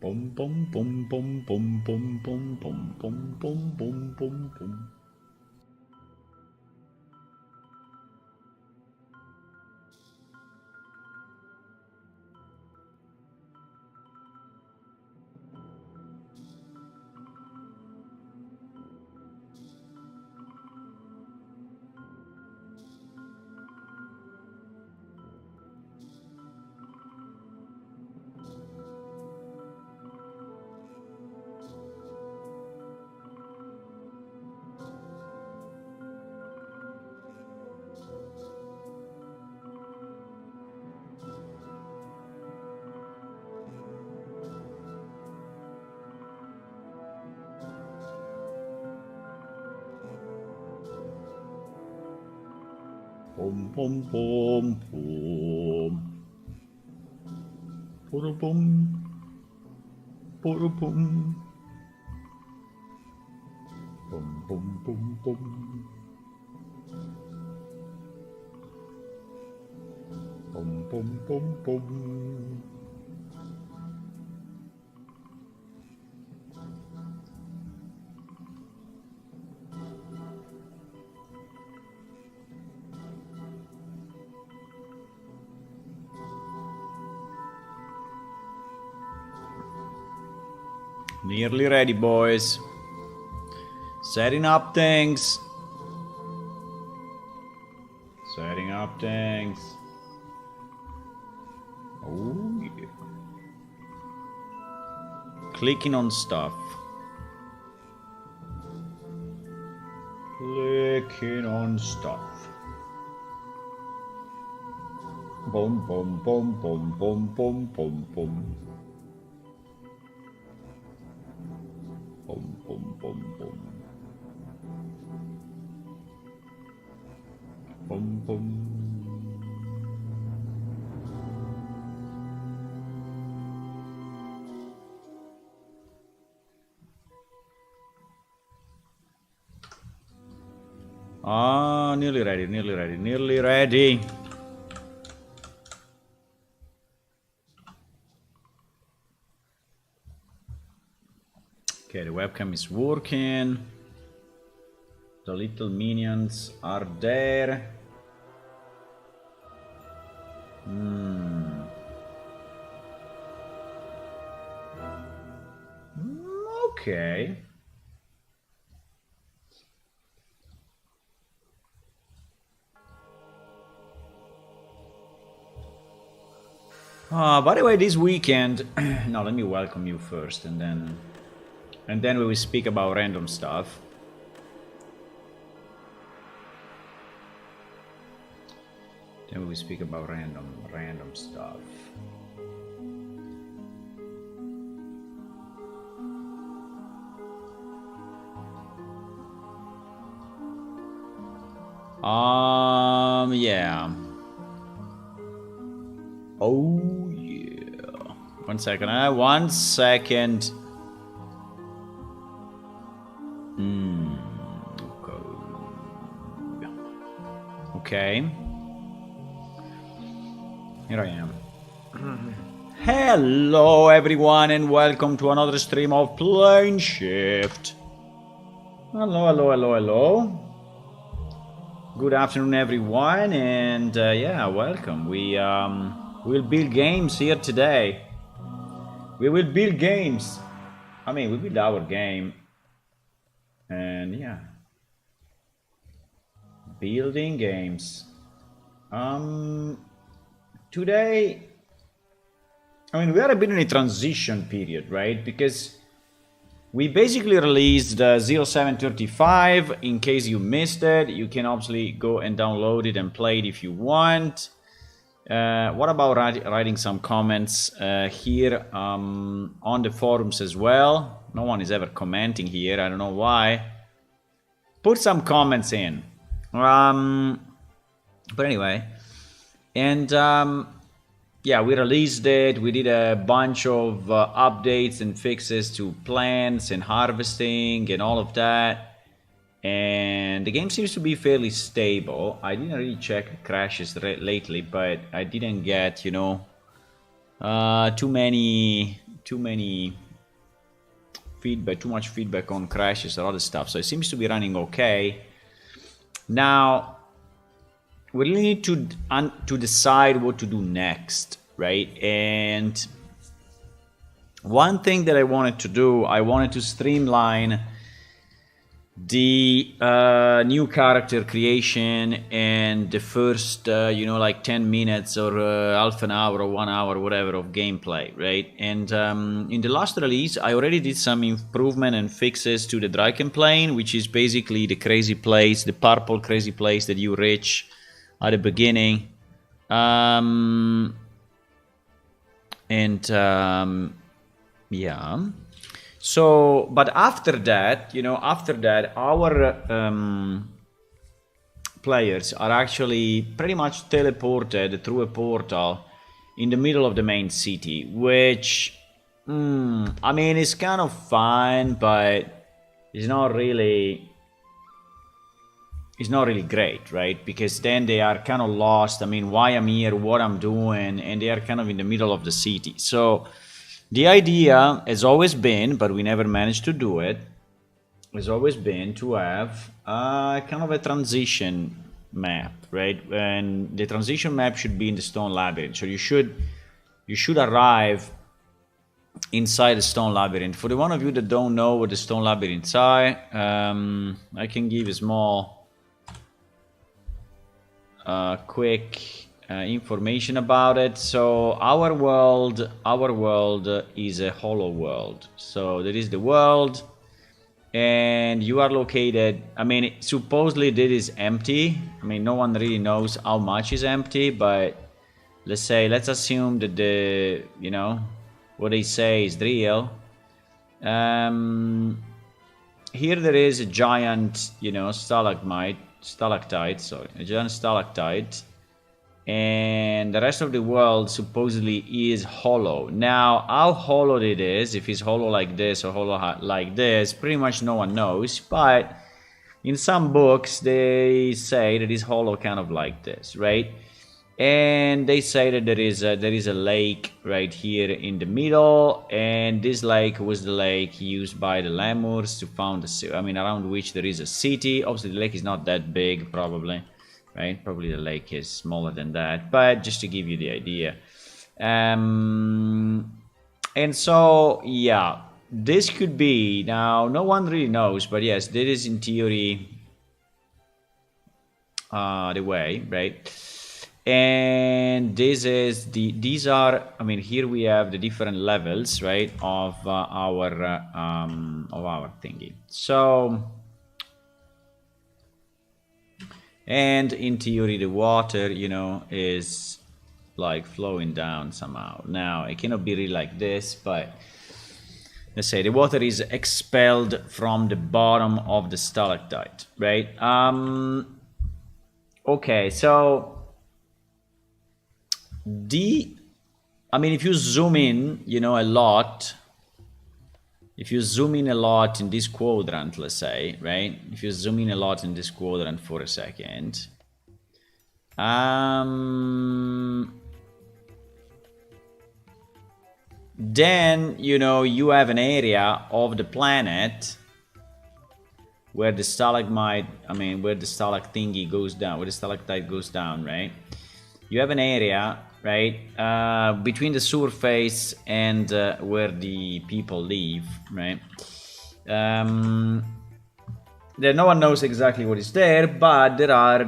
Bum bum bum bum bum bum bum bum bum bum bum bum bum. Bum bum bum bum. Bum bum bum. Bum bum bum bum. Bum bum bum bum. Nearly ready, boys. Setting up things. Setting up things. Oh yeah. Clicking on stuff. Clicking on stuff. Boom, boom, boom, boom, boom, boom, boom, boom. Boom, boom, boom, boom. Boom, boom. Ah, nearly ready, nearly ready, nearly ready. Okay, the webcam is working. The little minions are there. Okay. By the way, this weekend, now let me welcome you first, and then we will speak about random stuff. Then we will speak about random stuff. Yeah. Oh yeah. 1 second. 1 second. Okay. Here I am. Hello everyone and welcome to another stream of Plane Shift. Hello, hello, hello, hello. Good afternoon everyone, and yeah, welcome. We'll build games here today. We will build games. I mean, we build our game. And yeah. Building games. Today, I mean, we are a bit in a transition period, right? Because we basically released 0735. In case you missed it, you can obviously go and download it and play it if you want. What about writing some comments here on the forums as well? No one is ever commenting here. I don't know why. Put some comments in. But anyway, and yeah, we released it. We did a bunch of updates and fixes to plants and harvesting and all of that. And the game seems to be fairly stable. I didn't really check crashes lately, but I didn't get, you know, too many too much feedback on crashes or other stuff, so it seems to be running okay. Now we really need to decide what to do next, right? And one thing that I wanted to do, I wanted to streamline the new character creation and the first like 10 minutes or half an hour or 1 hour, whatever, of gameplay, right? And in the last release I already did some improvement and fixes to the Draken plane, which is basically the crazy place, the purple crazy place that you reach at the beginning. Yeah. So, but after that, our players are actually pretty much teleported through a portal in the middle of the main city, which, I mean, it's kind of fine, but it's not really great, right? Because then they are kind of lost. I mean, why I'm here, what I'm doing, and they are kind of in the middle of the city. So the idea has always been, but we never managed to do it, has always been to have kind of a transition map, right? And the transition map should be in the Stone Labyrinth. So you should arrive inside the Stone Labyrinth. For the one of you that don't know what the Stone Labyrinths are, I can give a small, quick information about it. So our world is a hollow world. So there is the world, and you are located, I mean, supposedly this is empty. I mean, no one really knows how much is empty, but let's assume that what they say is real. Here there is a giant, a giant stalactite, and the rest of the world supposedly is hollow. Now, how hollow it is, if it's hollow like this or hollow like this, pretty much no one knows, but in some books they say that it's hollow kind of like this, right? And they say that there is a lake right here in the middle, and this lake was the lake used by the lemurs to found around which there is a city. Obviously the lake is not that big, probably, right? Probably the lake is smaller than that, but just to give you the idea. And so, yeah, this could be, now no one really knows, but yes, this is in theory the way, right? And these are, I mean, here we have the different levels, right, of our thingy. So, and in theory the water, is like flowing down somehow. Now it cannot be really like this, but let's say the water is expelled from the bottom of the stalactite, right? Okay, so if you zoom in, a lot, if you zoom in a lot in this quadrant, let's say, right? If you zoom in a lot in this quadrant for a second, then, you have an area of the planet where the stalagmite, where the stalactite goes down, right? You have an area, right, between the surface and where the people live, right? There, no one knows exactly what is there, but there are,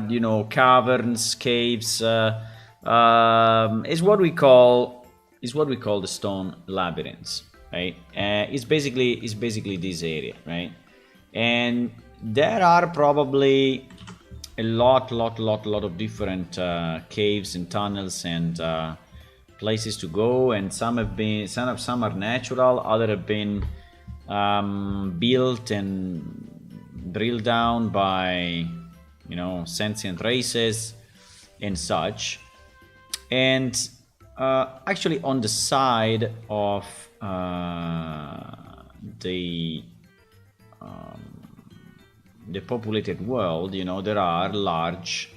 caverns, caves. Is what we call the Stone Labyrinths, right? It's basically this area, right? And there are probably a lot of different caves and tunnels and places to go, and some are natural, other have been built and drilled down by sentient races and such. And actually on the side of the populated world, there are large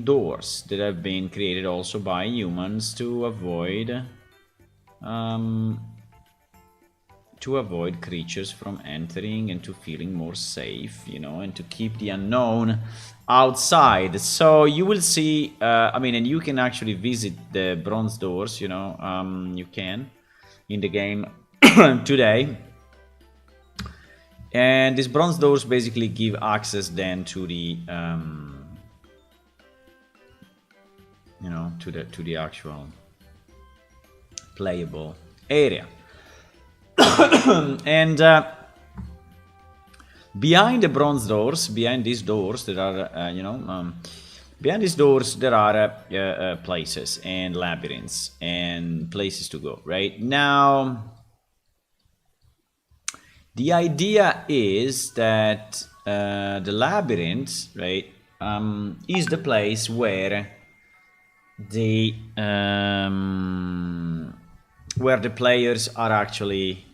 doors that have been created also by humans to avoid to avoid creatures from entering and to feeling more safe, you know, and to keep the unknown outside. So you will see, I mean, and you can actually visit the bronze doors, you know, you can in the game today. And these bronze doors basically give access then to the, you know, to the actual playable area. And behind the bronze doors, behind these doors, there are, you know, behind these doors there are places and labyrinths and places to go. Right now, the idea is that the labyrinth, right, is the place where the players are actually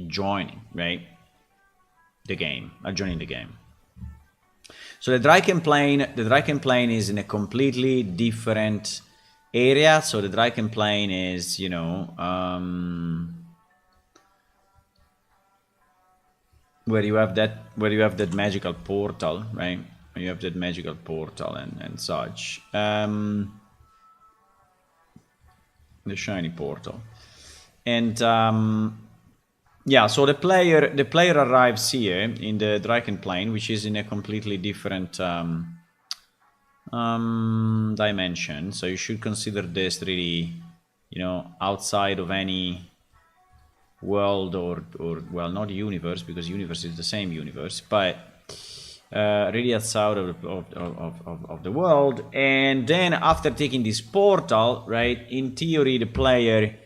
joining, right, the game, are joining the game. So the Draken plane is in a completely different area. So the Draken plane is, you know, where you have that magical portal, right? You have that magical portal and such. The shiny portal. And yeah, so the player arrives here in the Draken plane, which is in a completely different dimension. So you should consider this really, you know, outside of any world or well, not universe, because universe is the same universe, but really outside of the world. And then after taking this portal, right, in theory the player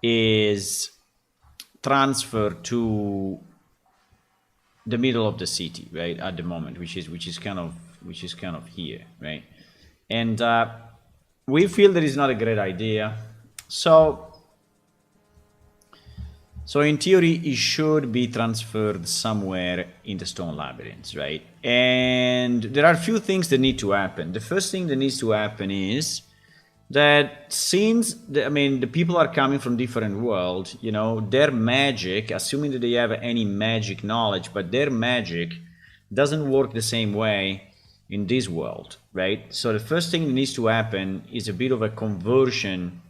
is transferred to the middle of the city, right, at the moment, which is kind of here, right? And we feel that is not a great idea. So in theory, it should be transferred somewhere in the stone labyrinths, right? And there are a few things that need to happen. The first thing that needs to happen is that since the people are coming from different worlds, you know, their magic, assuming that they have any magic knowledge, but their magic doesn't work the same way in this world, right? So the first thing that needs to happen is a bit of a conversion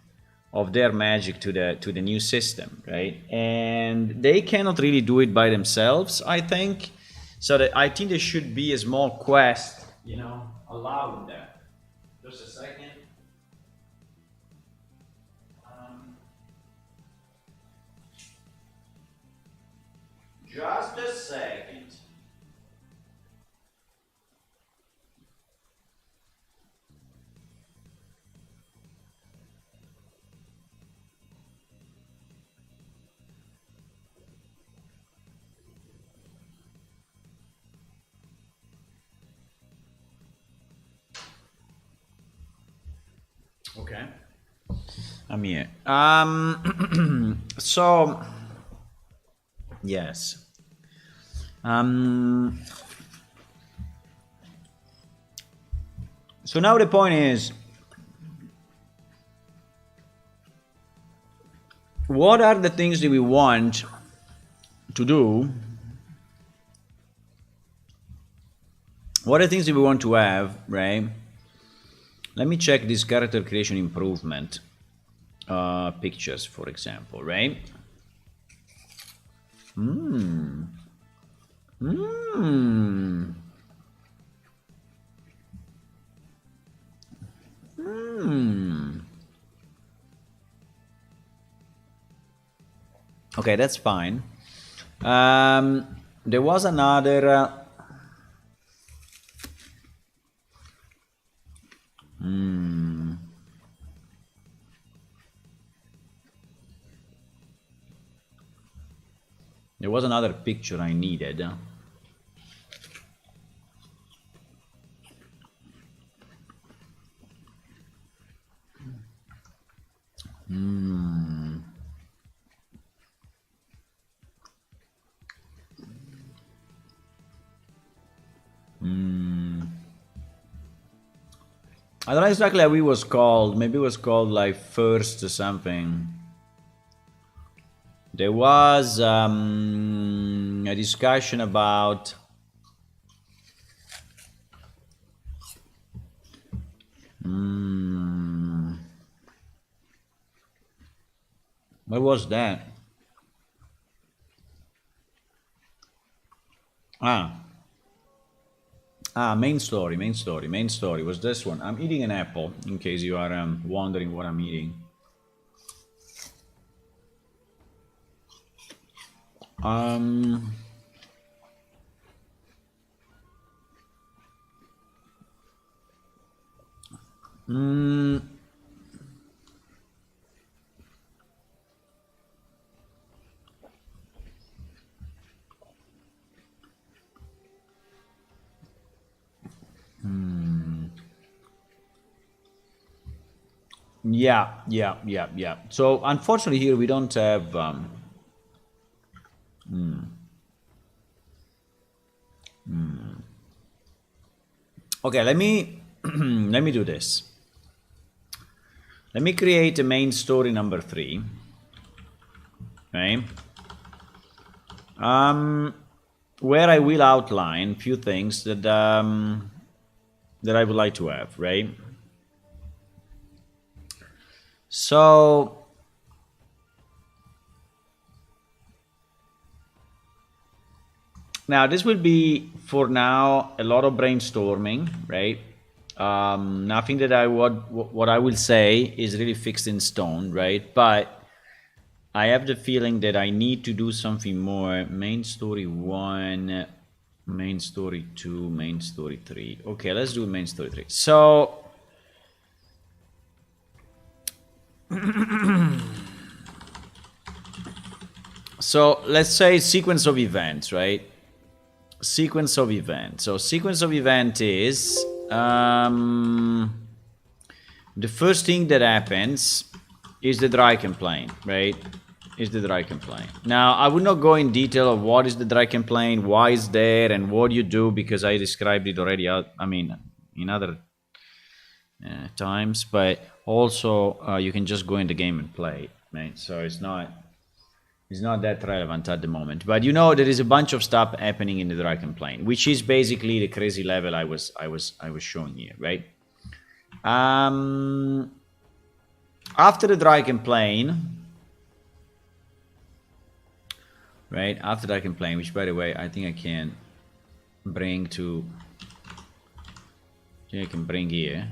of their magic to the new system, right? And they cannot really do it by themselves, I think. So I think there should be a small quest, you know, allowing that. Just a second. Just a second. Okay. I'm here. So yes. So now the point is, what are the things that we want to do? What are the things that we want to have, right? Let me check this character creation improvement pictures, for example, right? Okay, that's fine. There was another. There was another picture I needed. I don't know exactly how it was called. Maybe it was called like First or something. There was a discussion about what was that? Main story was this one. I'm eating an apple, in case you are wondering what I'm eating. Yeah. So unfortunately here we don't have okay, let me let me do this. Let me create a main story number 3. Okay. Where I will outline few things that that I would like to have, right? So now this will be for now a lot of brainstorming, right? Nothing that what I will say is really fixed in stone, right? But I have the feeling that I need to do something more. Main story 1, main story 2, main story 3. Okay, let's do main story 3. So so let's say sequence of events, right? Sequence of events. So sequence of event is the first thing that happens is the dry complaint, right? Is the dry complaint. Now I would not go in detail of what is the dry complaint, why it's there, and what you do, because I described it already out, I mean, in other times, but also you can just go in the game and play it, right? So it's not that relevant at the moment, but you know there is a bunch of stuff happening in the dry complaint, which is basically the crazy level I was showing here, right? After the dry complaint, right? After dry complaint, which by the way I think I can bring to, I can bring here,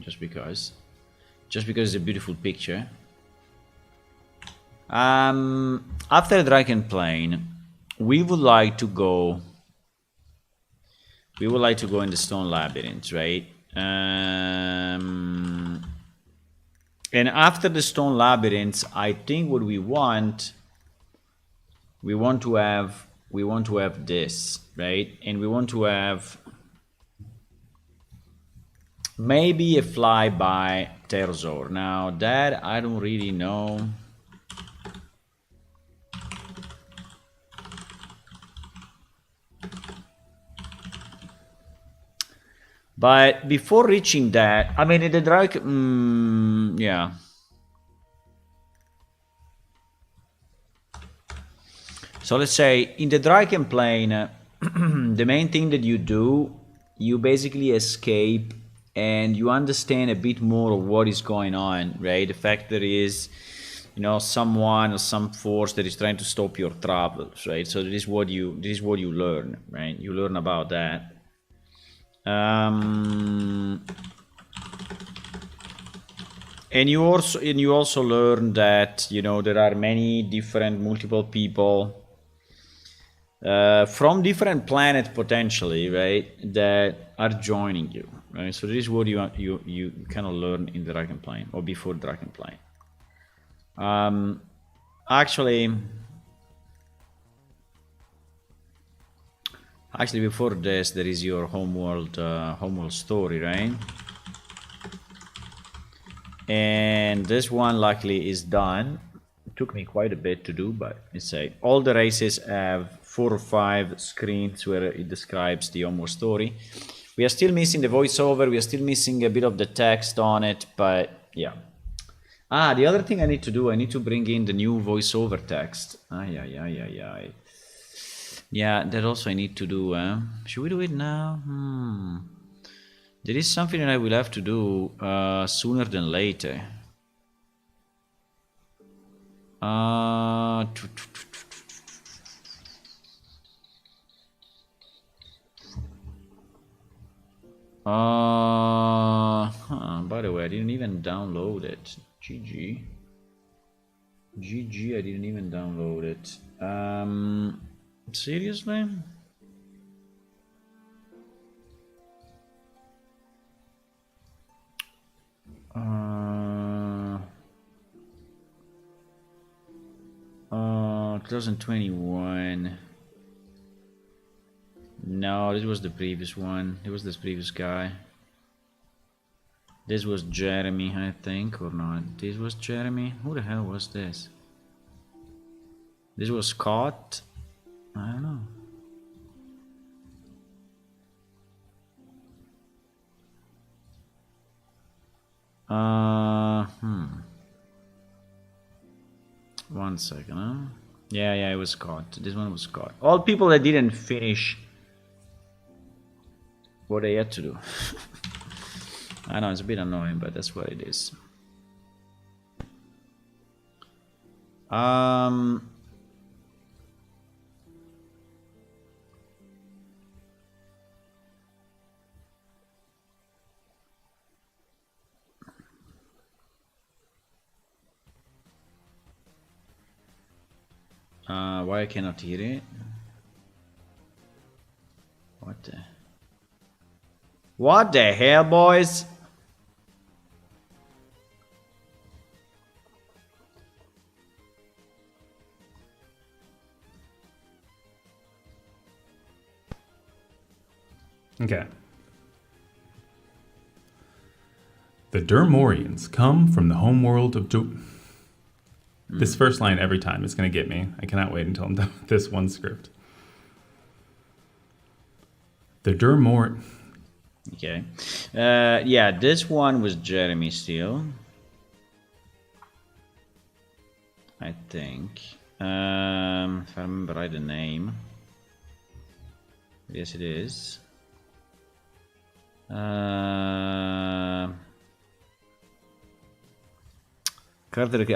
just because it's a beautiful picture. After the dry complaint, we would like to go in the stone labyrinth, right? And after the stone labyrinth, I think what we want to have this, right? And we want to have maybe a flyby pterosaur. Now that I don't really know. But before reaching that, I mean, in the dry, yeah. So let's say in the dry complaint, the main thing that you do, you basically escape and you understand a bit more of what is going on, right? The fact there is, you know, someone or some force that is trying to stop your travels, right? So this is what you learn, right? You learn about that. And you also learn that, you know, there are many different multiple people from different planets potentially, right, that are joining you, right? So this is what you kind of learn in the dry complaint or before the dry complaint. Actually, before this, there is your homeworld story, right? And this one luckily is done. It took me quite a bit to do, but let's say all the races have 4 or 5 screens where it describes the homeworld story. We are still missing the voiceover. We are still missing a bit of the text on it, but yeah. Ah, the other thing I need to do, I need to bring in the new voiceover text. Ay. Yeah, that also I need to do. Should we do it now? There is something that I will have to do sooner than later. By the way, I didn't even download it. GG, I didn't even download it. Seriously? Uh, 2021. No, this was the previous one. It was this previous guy. This was Jeremy, I think, or not. This was Jeremy? Who the hell was this? This was Scott? I don't know. One second, huh? Yeah, it was Scott. This one was Scott. All people that didn't finish what they had to do. I know, it's a bit annoying, but that's what it is. Why I cannot hear it? What the hell, boys? Okay. The Dermorians come from the homeworld of This first line every time is going to get me. I cannot wait until I'm done with this one script. The Okay. Yeah, this one was Jeremy still. I think. If I remember right the name. Yes, it is. I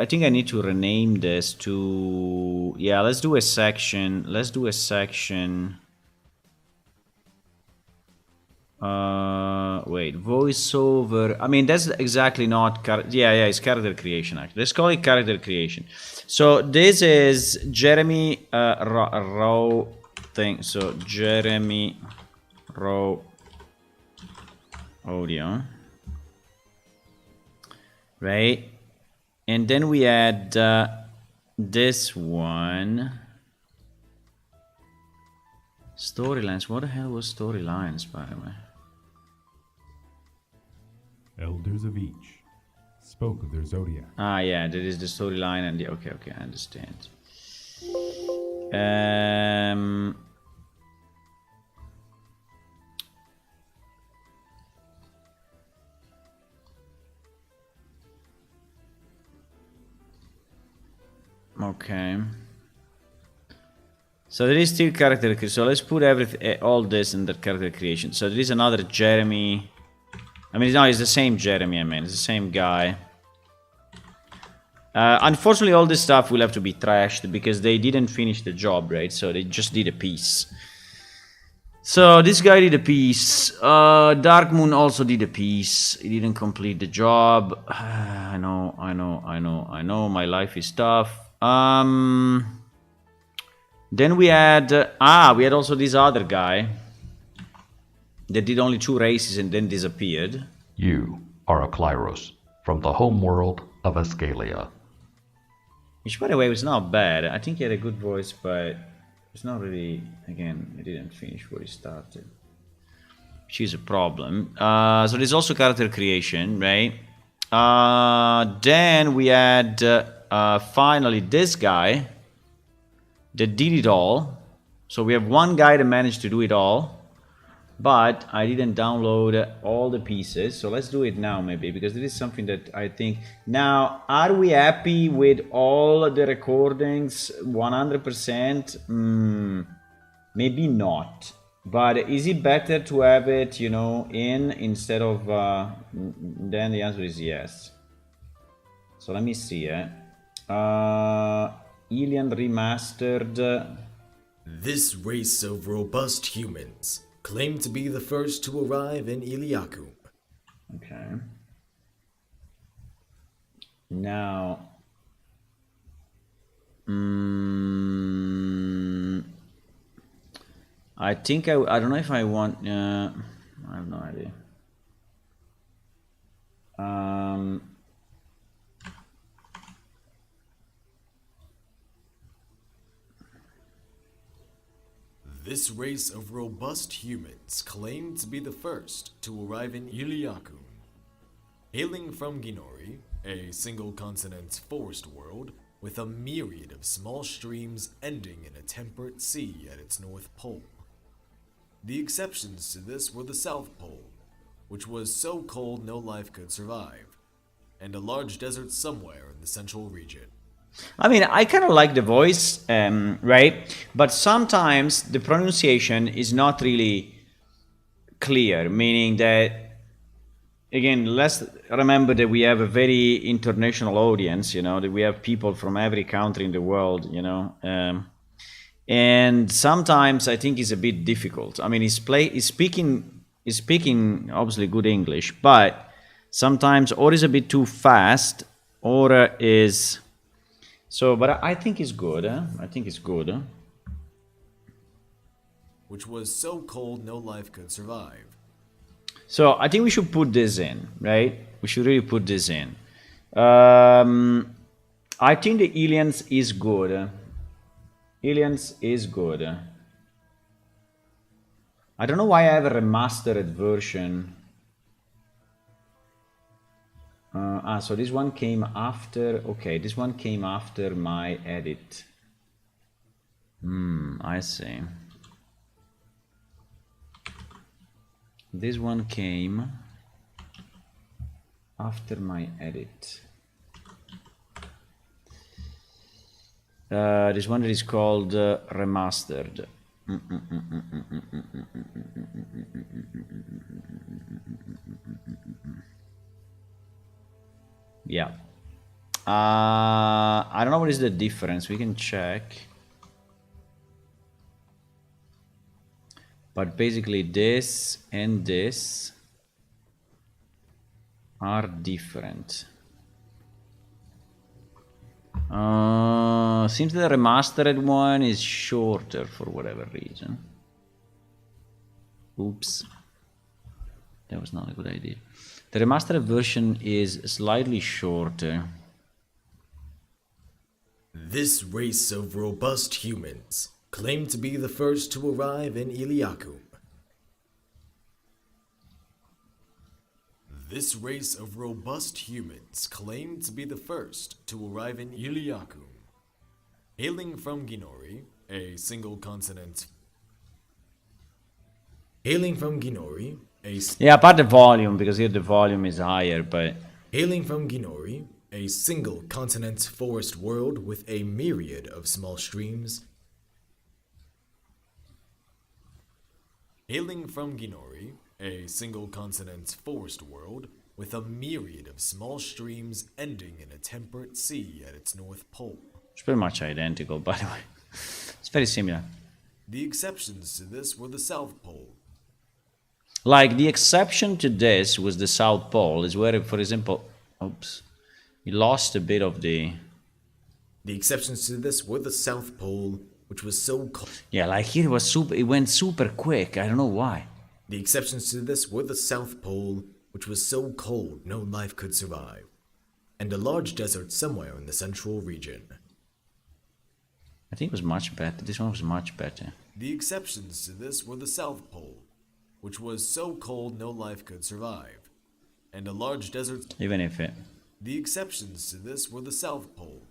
think I need to rename this to... Yeah, let's do a section. Let's do a section. Wait, voiceover. I mean, that's exactly not... Yeah, it's character creation, actually. Let's call it character creation. So this is Jeremy Rowe thing. So Jeremy Rowe audio. Right? And then we had this one. Storylines. What the hell was storylines, by the way? Elders of each spoke of their zodiac. Ah, yeah, that is the storyline, and the okay, I understand. Okay. So there is still character creation. So let's put everything, all this in the character creation. So there is another Jeremy. I mean, no, it's the same Jeremy. I mean, it's the same guy. Unfortunately, all this stuff will have to be trashed because they didn't finish the job, right? So they just did a piece. So this guy did a piece. Dark Moon also did a piece. He didn't complete the job. I know. My life is tough. Then we had also this other guy that did only 2 races and then disappeared. You are a Klyros from the homeworld of Ascalia. Which, by the way, was not bad. I think he had a good voice, but it's not really, again, he didn't finish what he started. Which is a problem. So there's also character creation, right? Then we had finally this guy that did it all. So we have one guy that managed to do it all. but I didn't download all the pieces. So let's do it now, maybe, because this is something that I think. Now, are we happy with all the recordings 100%? Maybe not. But is it better to have it, you know, in instead of? Then the answer is yes. So let me see. Alien Remastered. This race of robust humans claim to be the first to arrive in Iliakum. Okay. Now, I think I don't know if I want. I have no idea. This race of robust humans claim to be the first to arrive in Iliakum. Hailing from Ginori, a single-continent forest world with a myriad of small streams ending in a temperate sea at its north pole. The exceptions to this were the South Pole, which was so cold no life could survive, and a large desert somewhere in the central region. I mean, I kind of like the voice, right? But sometimes the pronunciation is not really clear, meaning that, again, let's remember that we have a very international audience, you know, that we have people from every country in the world, you know. And sometimes I think it's a bit difficult. I mean, he's speaking obviously good English, but sometimes or is a bit too fast, or is... So, but I think it's good. I think it's good. Which was so cold no life could survive. So I think we should put this in, right? We should really put this in. I think the Aliens is good. Aliens is good. I don't know why I have a remastered version. So this one came after. Okay, this one came after my edit. I see. This one came after my edit. This one is called remastered. Yeah. I don't know what is the difference. We can check. But basically this and this are different. Seems that the remastered one is shorter for whatever reason. Oops. That was not a good idea. The remastered version is slightly shorter. This race of robust humans claim to be the first to arrive in Iliakum. This race of robust humans claim to be the first to arrive in Iliakum. Hailing from Ginori, a single-continent... Hailing from Ginori, yeah, apart the volume, because here the volume is higher, but... Hailing from Ginori, a single-continent forest world with a myriad of small streams. Hailing from Ginori, a single-continent forest world with a myriad of small streams ending in a temperate sea at its north pole. It's pretty much identical, by the way. It's very similar. The exceptions to this were the South Pole. Like, the exception to this was the South Pole, is where, for example... Oops. We lost a bit of the... The exceptions to this were the South Pole, which was so cold. Yeah, like here it was super... It went super quick. I don't know why. The exceptions to this were the South Pole, which was so cold no life could survive, and a large desert somewhere in the central region. I think it was much better. This one was much better. The exceptions to this were the South Pole, which was so cold no life could survive, and a large desert... Even if it... The exceptions to this were the South Pole,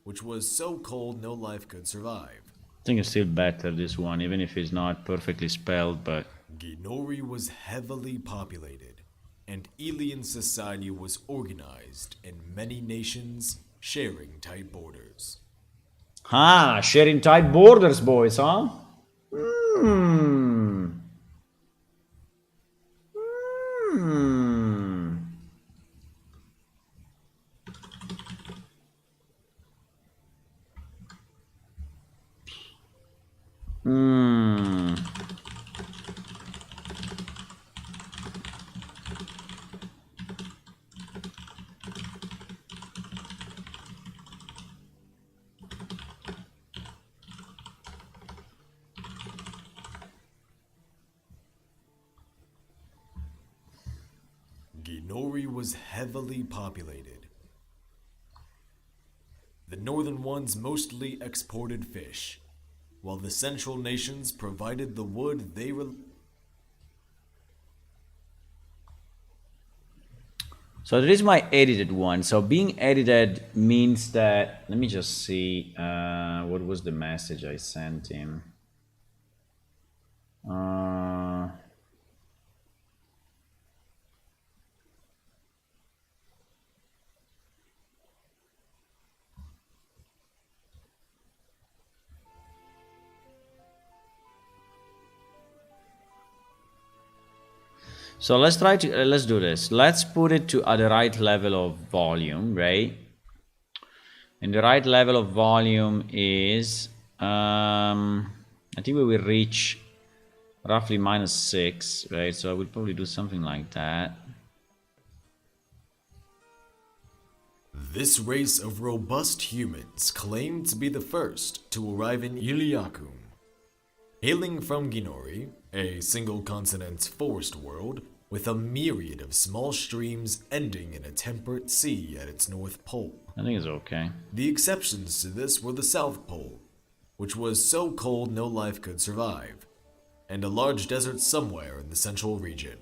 which was so cold no life could survive. I think it's still better, this one, even if it's not perfectly spelled, but... Ginori was heavily populated, and alien society was organized in many nations sharing tight borders. Ah, sharing tight borders, boys, huh? Hmm. Hmm. Hmm. Ginori was heavily populated. The northern ones mostly exported fish, while the central nations provided the wood they So there is my edited one. So being edited means that, let me just see, what was the message I sent him? So let's try to, let's do this. Let's put it to at the right level of volume, right? And the right level of volume is, I think we will reach roughly -6, right? So I would probably do something like that. This race of robust humans claimed to be the first to arrive in Iliakum. Hailing from Ginori, a single continent forest world with a myriad of small streams ending in a temperate sea at its north pole. I think it's okay. The exceptions to this were the South Pole, which was so cold no life could survive, and a large desert somewhere in the central region.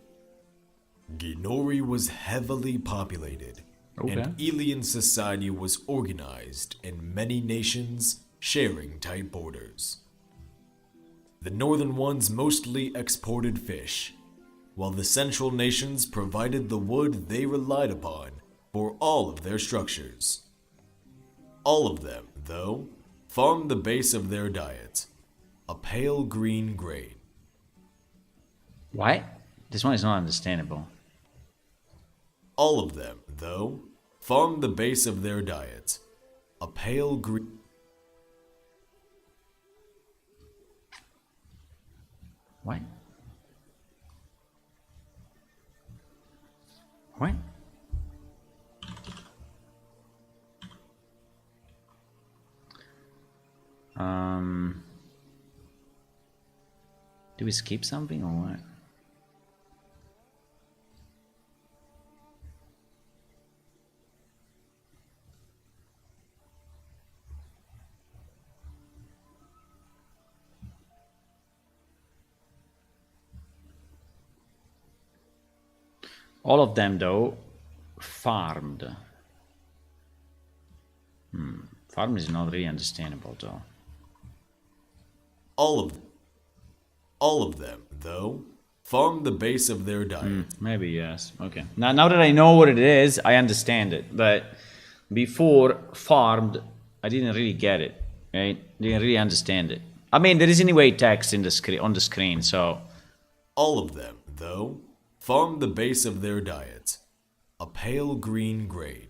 Ginori was heavily populated, and alien society was organized in many nations sharing tight borders. The northern ones mostly exported fish, while the central nations provided the wood they relied upon for all of their structures. All of them, though, farmed the base of their diet, a pale green grain. What? This one is not understandable. All of them, though, farmed the base of their diet, a pale green. What? What? Do we skip something or what? All of them, though, farmed. Farm is not really understandable, though. All of them, though, farmed the base of their diet. Maybe, yes. Okay. Now that I know what it is, I understand it. But before farmed, I didn't really get it. Right? Didn't really understand it. I mean, there is anyway text in the on the screen, so. All of them, though, farmed the base of their diet, a pale green grain.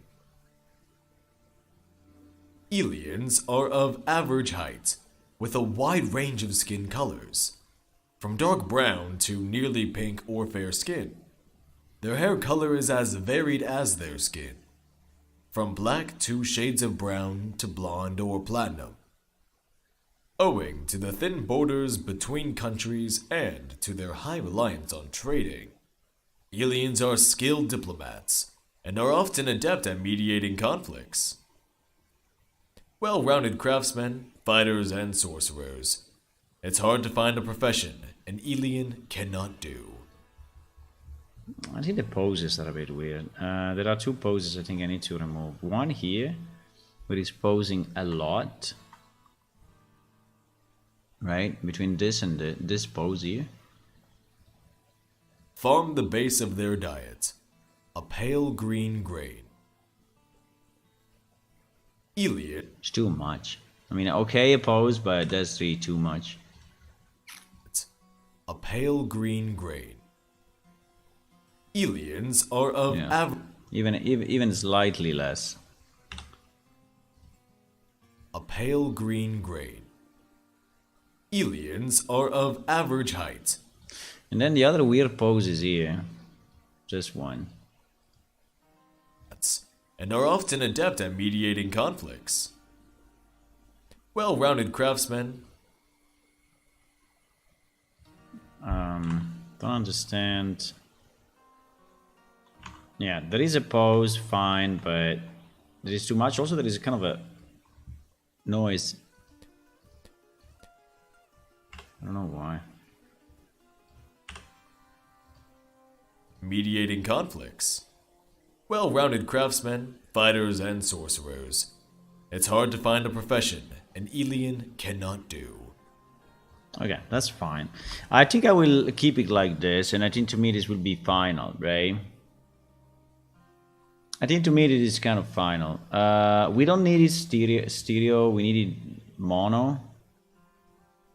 Aliens are of average height, with a wide range of skin colors, from dark brown to nearly pink or fair skin. Their hair color is as varied as their skin, from black to shades of brown to blonde or platinum. Owing to the thin borders between countries and to their high reliance on trading, aliens are skilled diplomats and are often adept at mediating conflicts. Well-rounded craftsmen, fighters, and sorcerers. It's hard to find a profession an alien cannot do. I think the poses are a bit weird. There are two poses I think I need to remove. One here, where he's posing a lot. Right? Between this and this pose here. farm the base of their diet, a pale green grain. Iliad, It's too much. I mean, okay, oppose, but that's really too much. a pale green grain. Aliens are of Yeah. average. Even slightly less. A pale green grain. Aliens are of average height. And then the other weird pose is here. Just one. And are often adept at mediating conflicts. Well-rounded craftsmen. Don't understand. Yeah, there is a pose, fine, but there is too much. Also, there is kind of a noise. I don't know why. Mediating conflicts. Well-rounded craftsmen, fighters, and sorcerers. It's hard to find a profession an alien cannot do. Okay, that's fine. I think I will keep it like this, and I think to me this will be final, right? I think to me it is kind of final. We don't need it stereo. We need it mono.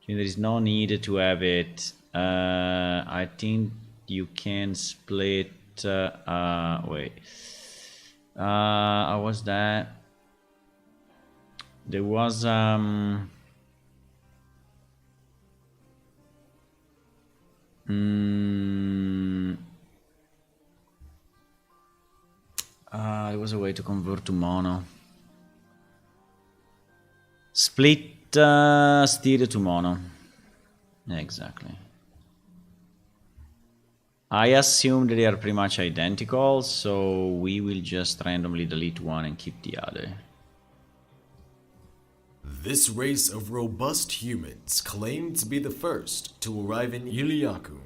There is no need to have it. I think you can split. Wait. How was that? There was there was a way to convert to mono. Split stereo to mono. Exactly. I assume that they are pretty much identical, so we will just randomly delete one and keep the other. This race of robust humans claimed to be the first to arrive in Iliakum.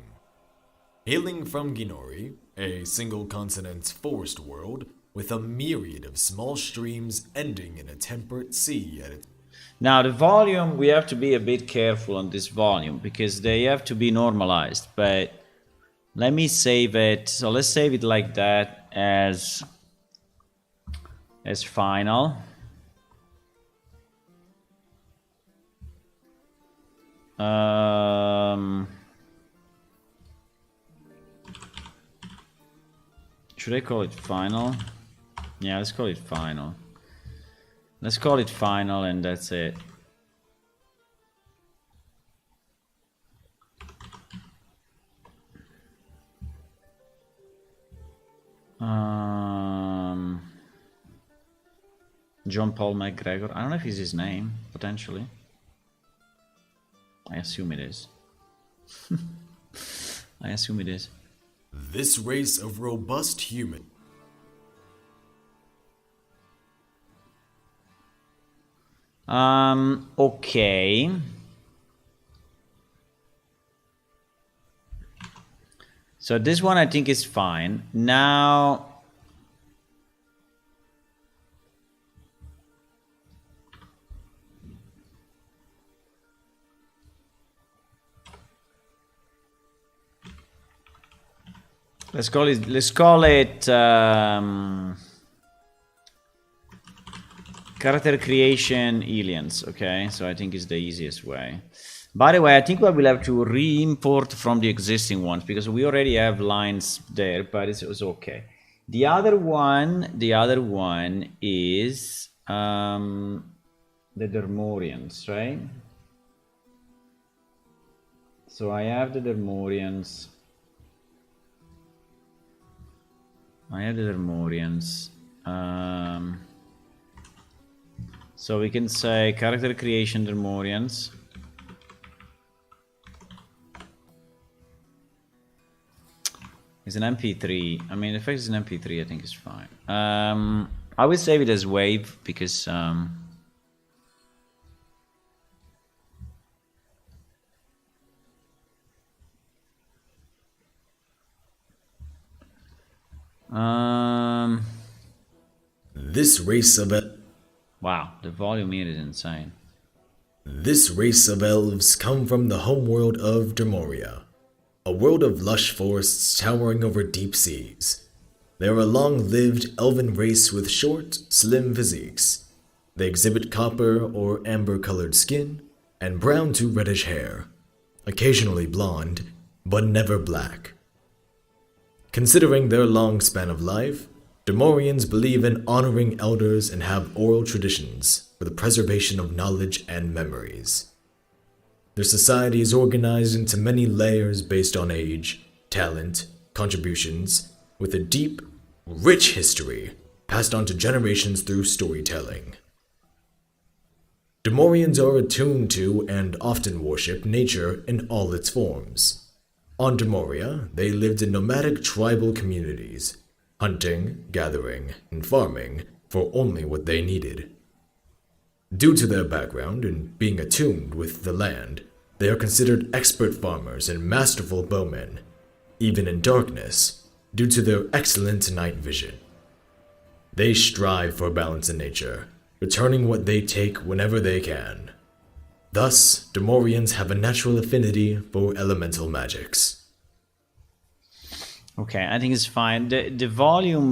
Hailing from Ginori, a single-continent forest world with a myriad of small streams ending in a temperate sea at its... Now the volume, we have to be a bit careful on this volume because they have to be normalized, but let me save it. So let's save it like that as final. Should I call it final? Yeah, let's call it final. Let's call it final and that's it. John Paul McGregor. I don't know if it's his name, potentially. I assume it is. I assume it is. This race of robust human. Okay. So this one I think is fine. Now let's call it character creation aliens, okay? So I think it's the easiest way. By the way, I think we will have to re-import from the existing ones because we already have lines there, but it's okay. The other one is the Dermorians, right? So I have the Dermorians. So we can say character creation Dermorians. It's an MP3. I mean, the fact it's an MP3, I think it's fine. I will save it as wave because This race of wow, the volume here is insane. This race of elves come from the homeworld of Demoria. a world of lush forests towering over deep seas. They are a long-lived elven race with short, slim physiques. They exhibit copper or amber-colored skin and brown to reddish hair, occasionally blonde, but never black. Considering their long span of life, Demorians believe in honoring elders and have oral traditions for the preservation of knowledge and memories. Their society is organized into many layers based on age, talent, contributions, with a deep, rich history passed on to generations through storytelling. Demorians are attuned to and often worship nature in all its forms. On Demoria, they lived in nomadic tribal communities, hunting, gathering, and farming for only what they needed. Due to their background in being attuned with the land, they are considered expert farmers and masterful bowmen, even in darkness, due to their excellent night vision. They strive for balance in nature, returning what they take whenever they can. Thus, Demorians have a natural affinity for elemental magics. Okay, I think it's fine. The volume,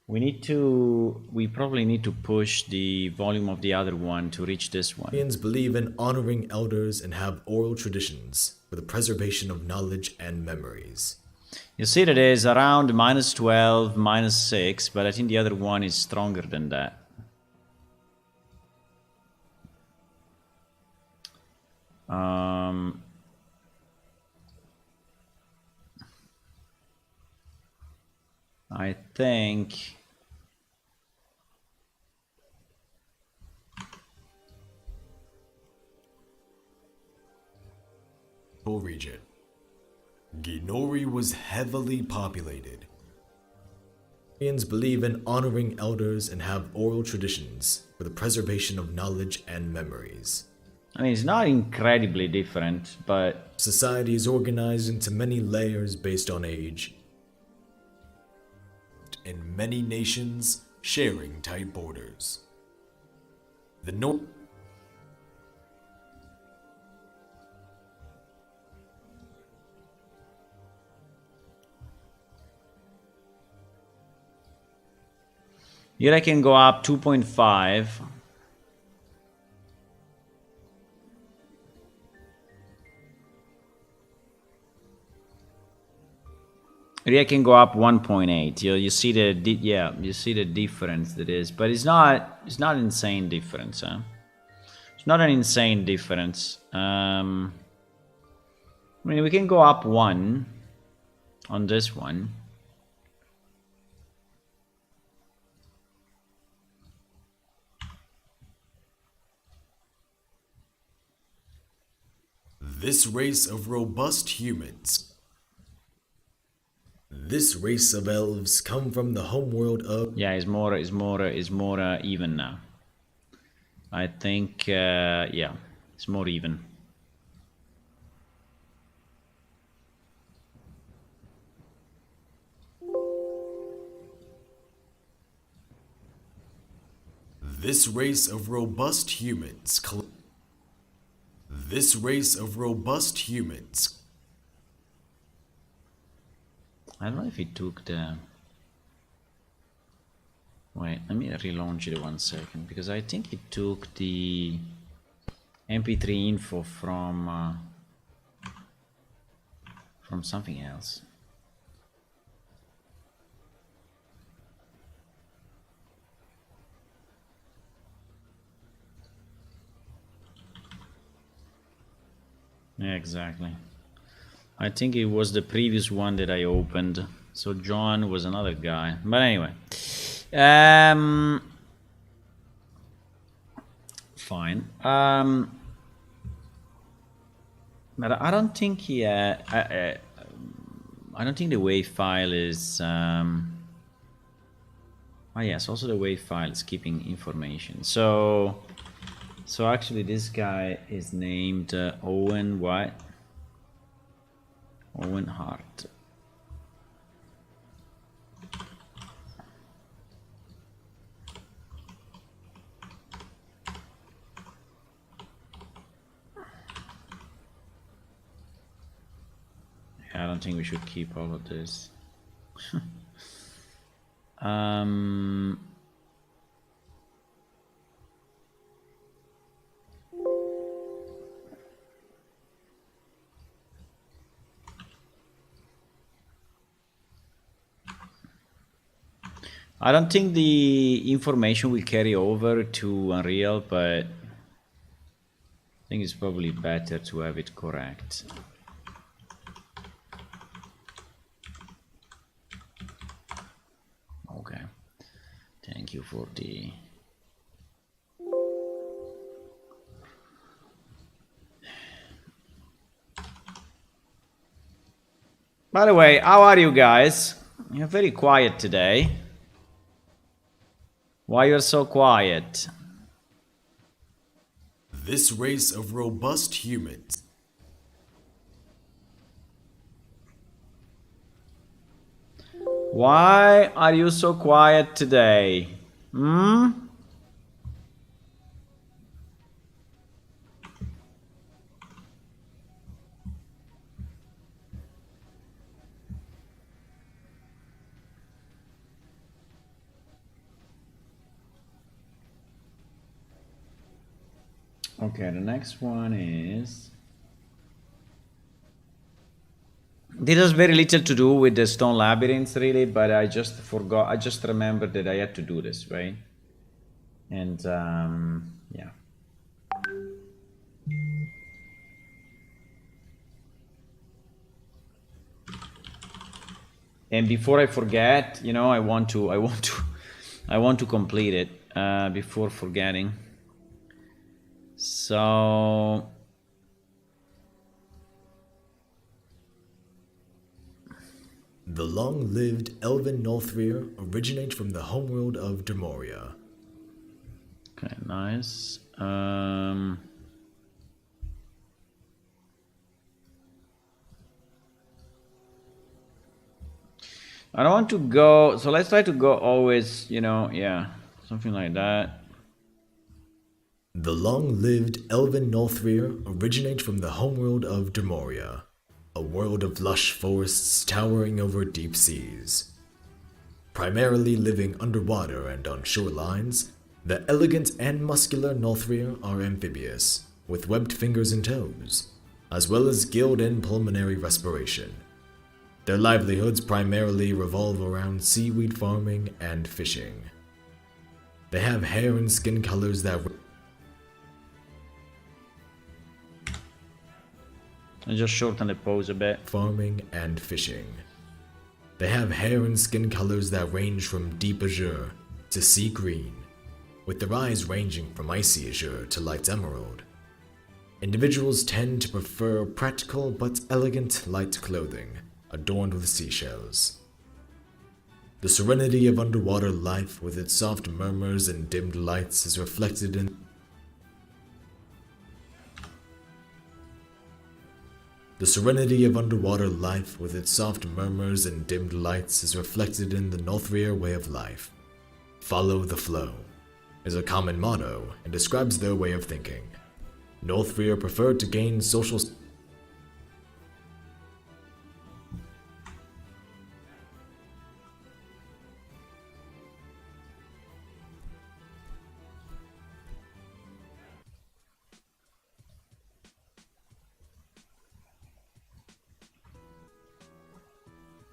we probably need to push the volume of the other one to reach this one. Demorians believe in honoring elders and have oral traditions for the preservation of knowledge and memories. You see that it is around -12, -6, but I think the other one is stronger than that. I think Region. Ginori was heavily populated. Demorians believe in honoring elders and have oral traditions for the preservation of knowledge and memories. I mean, it's not incredibly different, but Society is organized into many layers based on age, and many nations sharing tight borders. The North. here I can go up 2.5. Here I can go up 1.8. You see you see the difference that is, but it's not insane difference, huh? It's not an insane difference. I mean, we can go up 1 on this one. This race of robust humans. This race of elves come from the homeworld of... Yeah, it's more even now. I think, yeah, it's more even. This race of robust humans. This race of robust humans. I don't know if it took the... Wait, let me relaunch it 1 second, because I think it took the MP3 info from something else. Yeah, exactly. I think it was the previous one that I opened. So John was another guy. But anyway. Fine. But I don't think he I don't think the WAV file is oh yes, also the WAV file is keeping information. So actually this guy is named Owen what? Owen Hart. I don't think we should keep all of this. I don't think the information will carry over to Unreal, but I think it's probably better to have it correct. Okay, thank you for the... By the way, how are you guys? You're very quiet today. Why you're so quiet? This race of robust humans. Why are you so quiet today? Hmm? Okay, the next one is... This has very little to do with the stone labyrinths, really, but I just forgot, I just remembered that I had to do this, right? And, yeah. And before I forget, you know, I want to complete it, before forgetting. So... The long-lived elven Northrir originate from the homeworld of Demoria. Okay, nice. I don't want to go, so let's try to go always, you know, yeah, something like that. The long-lived elven Northrir originate from the homeworld of Demoria, a world of lush forests towering over deep seas. Primarily living underwater and on shorelines, the elegant and muscular Northrir are amphibious, with webbed fingers and toes, as well as gilled and pulmonary respiration. Their livelihoods primarily revolve around seaweed farming and fishing. They have hair and skin colors that... I just shorten the pose a bit. Farming and fishing. They have hair and skin colors that range from deep azure to sea green, with their eyes ranging from icy azure to light emerald. Individuals tend to prefer practical but elegant light clothing, adorned with seashells. The serenity of underwater life with its soft murmurs and dimmed lights is reflected in the Northrir way of life. Follow the flow is a common motto and describes their way of thinking. Northrir prefer to gain social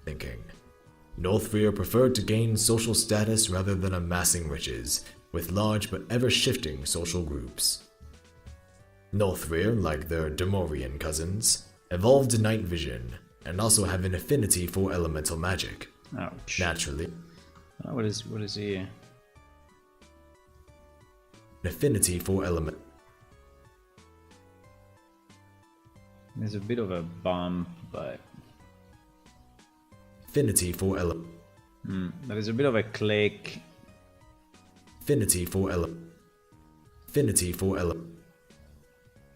thinking. Northrir preferred to gain social status rather than amassing riches, with large but ever-shifting social groups. Northrir, like their Demorian cousins, evolved night vision, and also have an affinity for elemental magic. Ouch. Naturally, What is he? an affinity for element. There's a bit of a bump, but Affinity for there is a bit of a click. Affinity for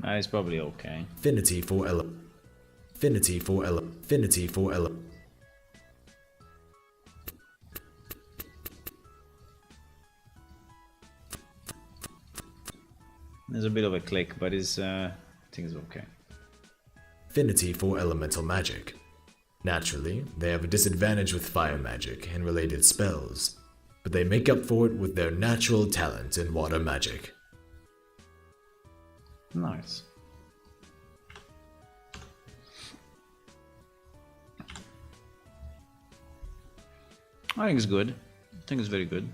That is probably okay. Affinity for There's a bit of a click, but I think it's okay. affinity for elemental magic. Naturally, they have a disadvantage with fire magic and related spells, but they make up for it with their natural talent in water magic. Nice. I think it's good. I think it's very good.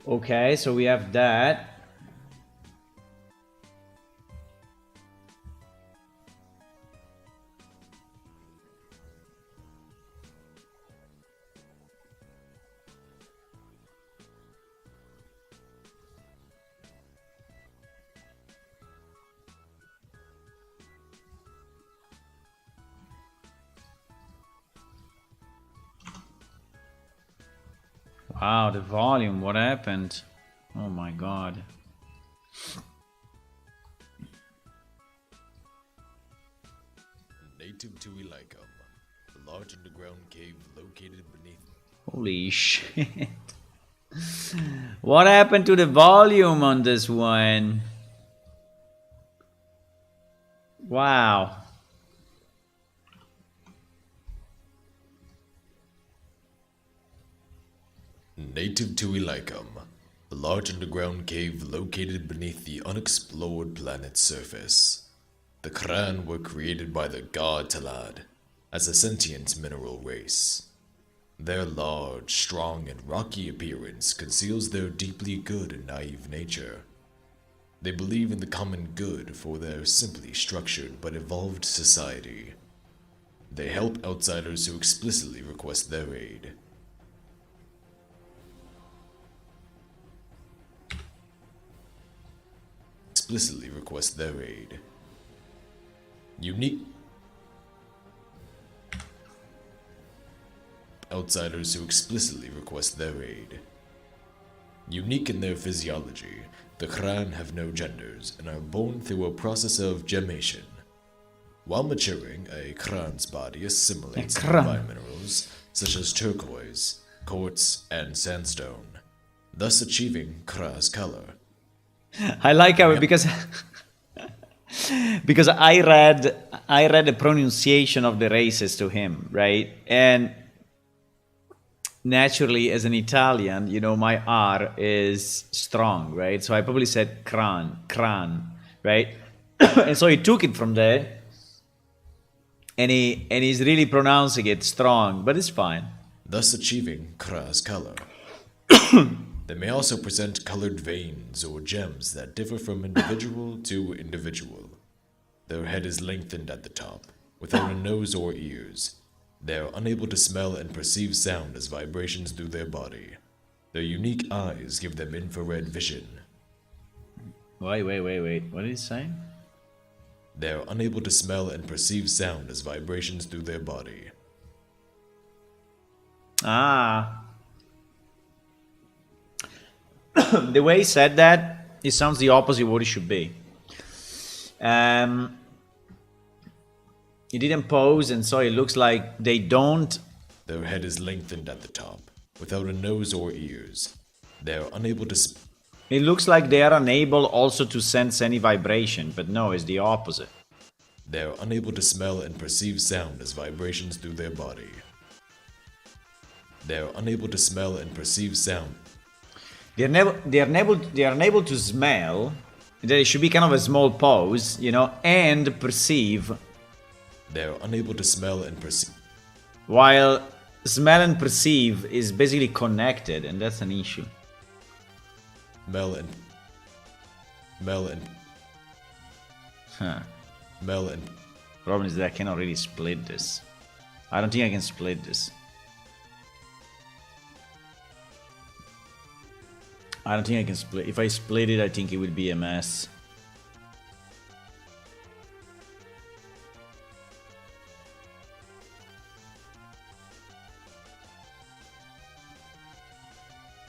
Okay, so we have that. Wow, the volume, what happened? Oh my god. Native to Elycum, a large underground cave located beneath. Holy shit. What happened to the volume on this one? Wow. Native to Elycum, a large underground cave located beneath the unexplored planet's surface. The Kran were created by the god Talad as a sentient mineral race. Their large, strong, and rocky appearance conceals their deeply good and naive nature. They believe in the common good for their simply structured but evolved society. They help outsiders who explicitly request their aid. Explicitly request their aid. Unique outsiders who explicitly request their aid. Unique in their physiology, the Kran have no genders and are born through a process of gemation. While maturing, a Kran's body assimilates nearby minerals such as turquoise, quartz, and sandstone, thus achieving Kra's color. I like how because because I read the pronunciation of the races to him, right? And naturally, as an Italian, you know, my R is strong, right? So I probably said cran, right? And so he took it from there, and he's really pronouncing it strong, but it's fine. Thus achieving Kra's color. They may also present colored veins or gems that differ from individual to individual. Their head is lengthened at the top, without a nose or ears. They are unable to smell and perceive sound as vibrations through their body. Their unique eyes give them infrared vision. Wait. What did he say? They are unable to smell and perceive sound as vibrations through their body. Ah. The way he said that, it sounds the opposite of what it should be. He didn't pose, and so it looks like they don't. Their head is lengthened at the top, without a nose or ears. They are unable to. It looks like they are unable also to sense any vibration, but no, it's the opposite. They are unable to smell and perceive sound as vibrations through their body. They are unable to smell and perceive sound. They are unable to smell. There should be kind of a small pause, you know, and perceive. They are unable to smell and perceive. While smell and perceive is basically connected, and that's an issue. Mel and Problem is that I cannot really split this. I don't think I can split this. I don't think I can split. If I split it, I think it would be a mess.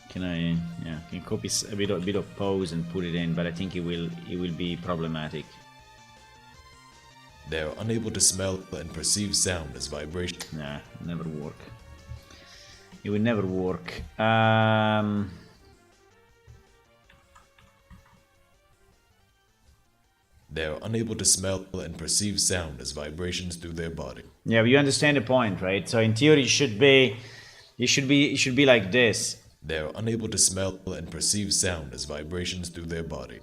Can I? Yeah, can copy a bit of pose and put it in, but I think it will be problematic. They are unable to smell and perceive sound as vibration. Nah, never work. It would never work. They are unable to smell and perceive sound as vibrations through their body. Yeah, but you understand the point, right? So in theory, it should be like this. They are unable to smell and perceive sound as vibrations through their body.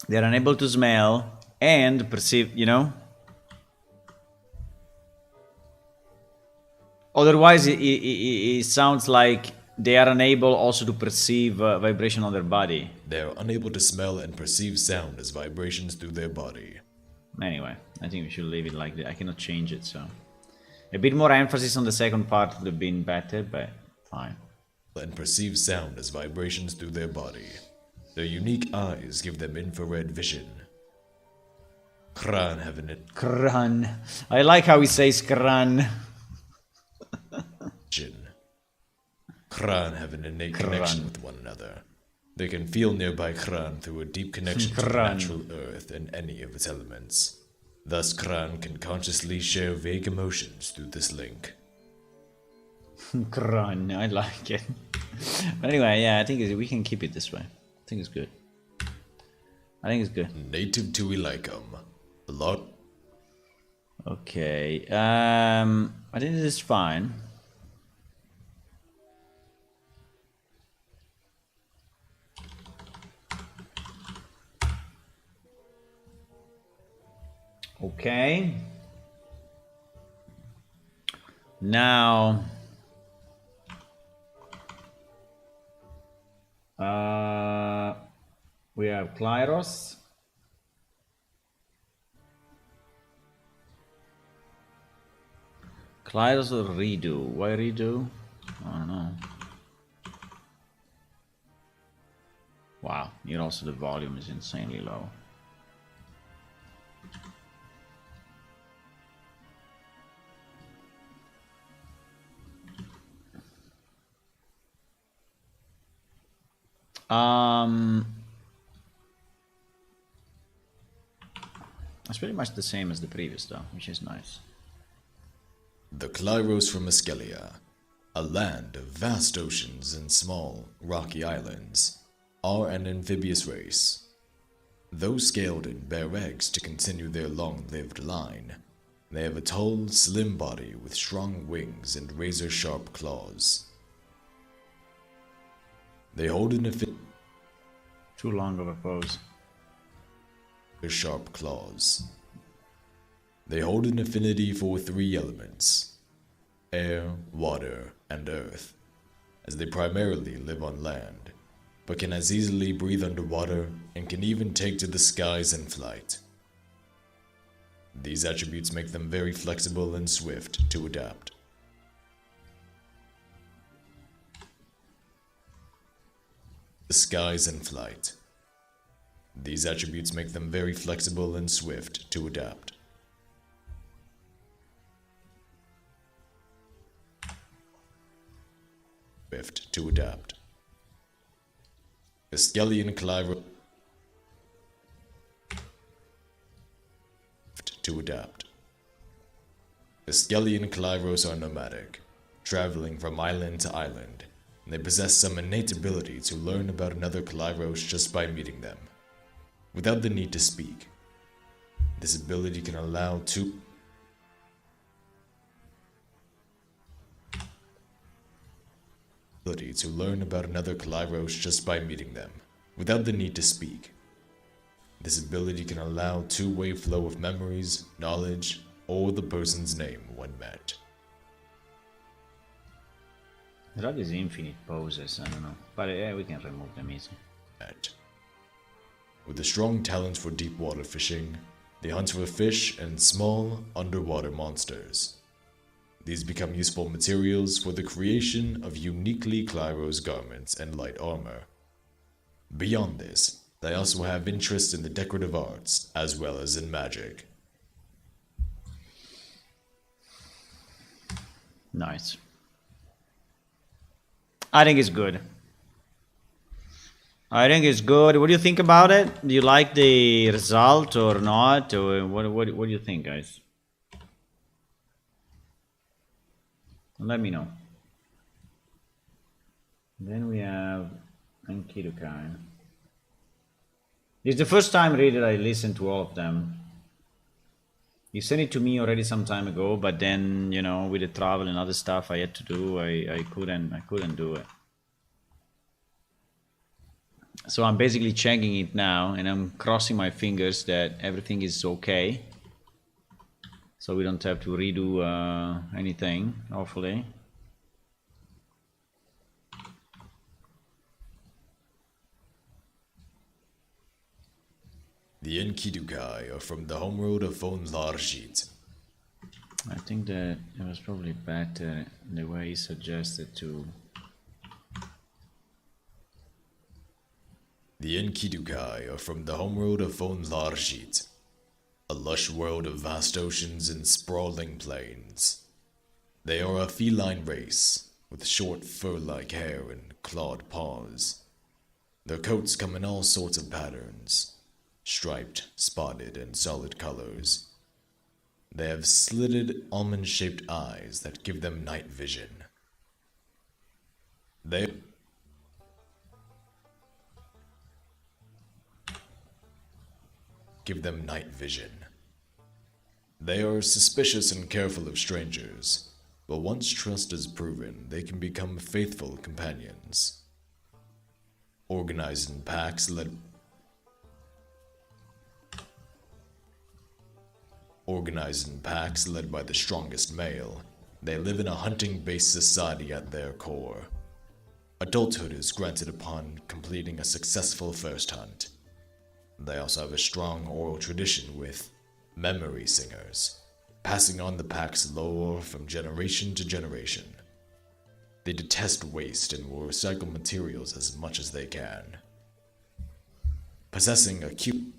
They're unable to smell and perceive, you know? Otherwise, it sounds like they are unable also to perceive vibration on their body. They are unable to smell and perceive sound as vibrations through their body. Anyway, I think we should leave it like that. I cannot change it, so... A bit more emphasis on the second part would have been better, but fine. And perceive sound as vibrations through their body. Their unique eyes give them infrared vision. Kran have an Kran. I like how he says Kran. Kran have an innate connection with one another. They can feel nearby Kran through a deep connection to the natural earth and any of its elements. Thus, Kran can consciously share vague emotions through this link. Kran, I like it. But anyway, yeah, I think we can keep it this way. I think it's good. I think it's good. Native to Elycum. A lot. Okay. I think this is fine. Okay. Now, we have Klyros. Klyros or redo? Why redo? I don't know. Wow, here also the volume is insanely low. It's pretty much the same as the previous though, which is nice. The Klyros from Askelia, a land of vast oceans and small, rocky islands, are an amphibious race. Though scaled and bear eggs to continue their long-lived line, they have a tall, slim body with strong wings and razor-sharp claws. They hold an Too long of a pose. sharp claws. They hold an affinity for 3 elements: air, water, and earth, as they primarily live on land, but can as easily breathe underwater and can even take to the skies in flight. These attributes make them very flexible and swift to adapt. The skies in flight. These attributes make them very flexible and swift to adapt. Swift to adapt. Ascelian Klyros to adapt. Ascelian Klyros are nomadic, traveling from island to island, and they possess some innate ability to learn about another Klyros just by meeting them, without the need to speak. This ability can allow to learn about another Klyros just by meeting them, without the need to speak. This ability can allow two-way flow of memories, knowledge, or the person's name when met. There are these infinite poses, I don't know. But yeah, we can remove them easy. With a strong talent for deep water fishing, they hunt for fish and small underwater monsters. These become useful materials for the creation of uniquely Klyros garments and light armor. Beyond this, they also have interest in the decorative arts as well as in magic. Nice. I think it's good. I think it's good. What do you think about it? Do you like the result or not? Or what do you think, guys? Let me know. Then we have Enkidukai. It's the first time really that I listened to all of them. You sent it to me already some time ago, but then, you know, with the travel and other stuff I had to do, I couldn't do it. So I'm basically checking it now, and I'm crossing my fingers that everything is okay. So we don't have to redo anything, hopefully. The Enkidukai are from the homeworld of Von Larjit. I think that it was probably better the way he suggested to. The Enkidukai are from the homeworld of Von Larjit, a lush world of vast oceans and sprawling plains. They are a feline race, with short fur-like hair and clawed paws. Their coats come in all sorts of patterns, striped, spotted, and solid colors. They have slitted, almond-shaped eyes that give them night vision. They give them night vision. They are suspicious and careful of strangers, but once trust is proven, they can become faithful companions. Organized in packs led by the strongest male, they live in a hunting-based society at their core. Adulthood is granted upon completing a successful first hunt. They also have a strong oral tradition with memory singers, passing on the pack's lore from generation to generation. They detest waste and will recycle materials as much as they can. Possessing acute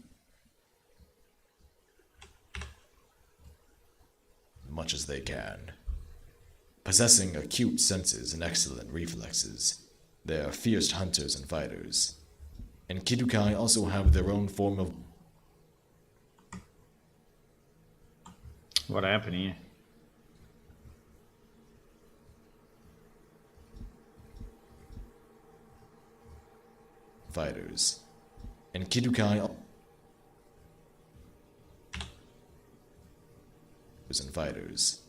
senses and excellent reflexes, they are fierce hunters and fighters. And Enkidukai also have their own form of What happened here? fighters. And Enkidukai and fighters.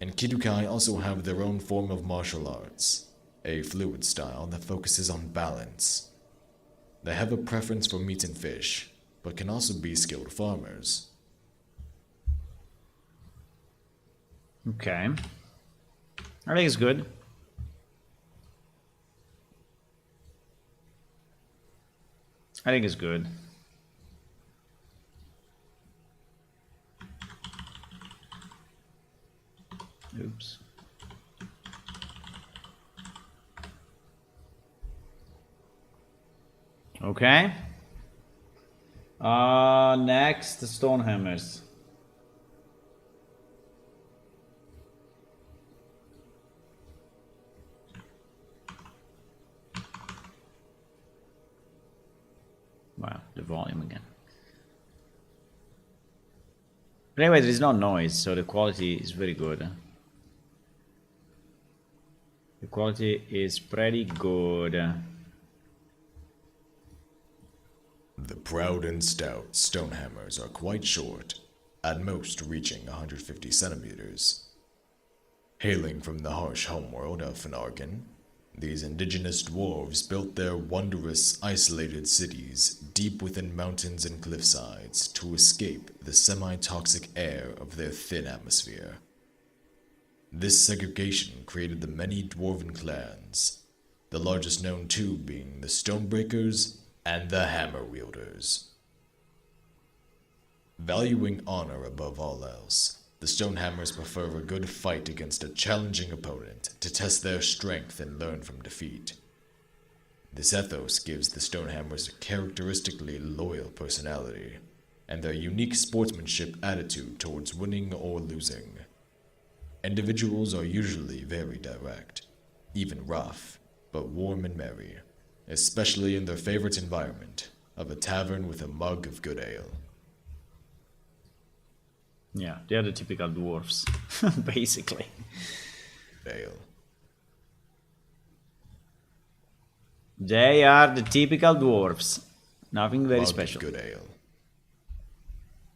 And Enkidukai also have their own form of martial arts, a fluid style that focuses on balance. They have a preference for meat and fish, but can also be skilled farmers. Okay. I think it's good. I think it's good. Oops. Okay. Next, the Stonehammers. Wow, the volume again. But anyway, there is no noise, so the quality is very good. The quality is pretty good. The proud and stout Stonehammers are quite short, at most reaching 150 centimeters. Hailing from the harsh homeworld of Finargan, these indigenous dwarves built their wondrous, isolated cities deep within mountains and cliffsides to escape the semi-toxic air of their thin atmosphere. This segregation created the many dwarven clans, the largest known two being the Stonebreakers and the Hammer Wielders. Valuing honor above all else, the Stonehammers prefer a good fight against a challenging opponent to test their strength and learn from defeat. This ethos gives the Stonehammers a characteristically loyal personality, and their unique sportsmanship attitude towards winning or losing. Individuals are usually very direct, even rough, but warm and merry, especially in their favorite environment of a tavern with a mug of good ale. Yeah, they are the typical dwarves, basically. Ale. They are the typical dwarves. Nothing very Mug of special. good ale.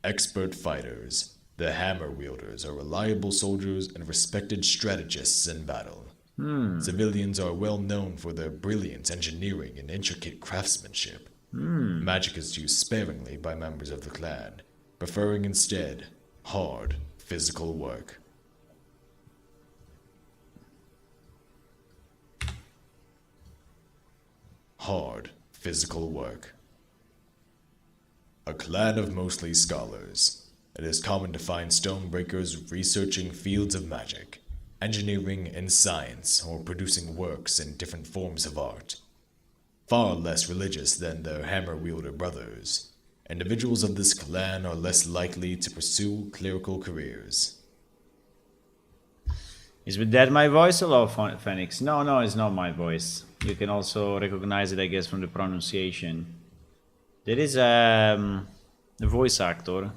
Expert fighters. The hammer wielders are reliable soldiers and respected strategists in battle. Civilians are well known for their brilliant engineering and intricate craftsmanship. Magic is used sparingly by members of the clan, preferring instead hard physical work. Hard physical work. A clan of mostly scholars. It is common to find stonebreakers researching fields of magic, engineering, and science, or producing works in different forms of art. Far less religious than their hammer-wielder brothers, individuals of this clan are less likely to pursue clerical careers. Is that my voice? Hello, Phoenix. No, it's not my voice. You can also recognize it, I guess, from the pronunciation. There is a voice actor.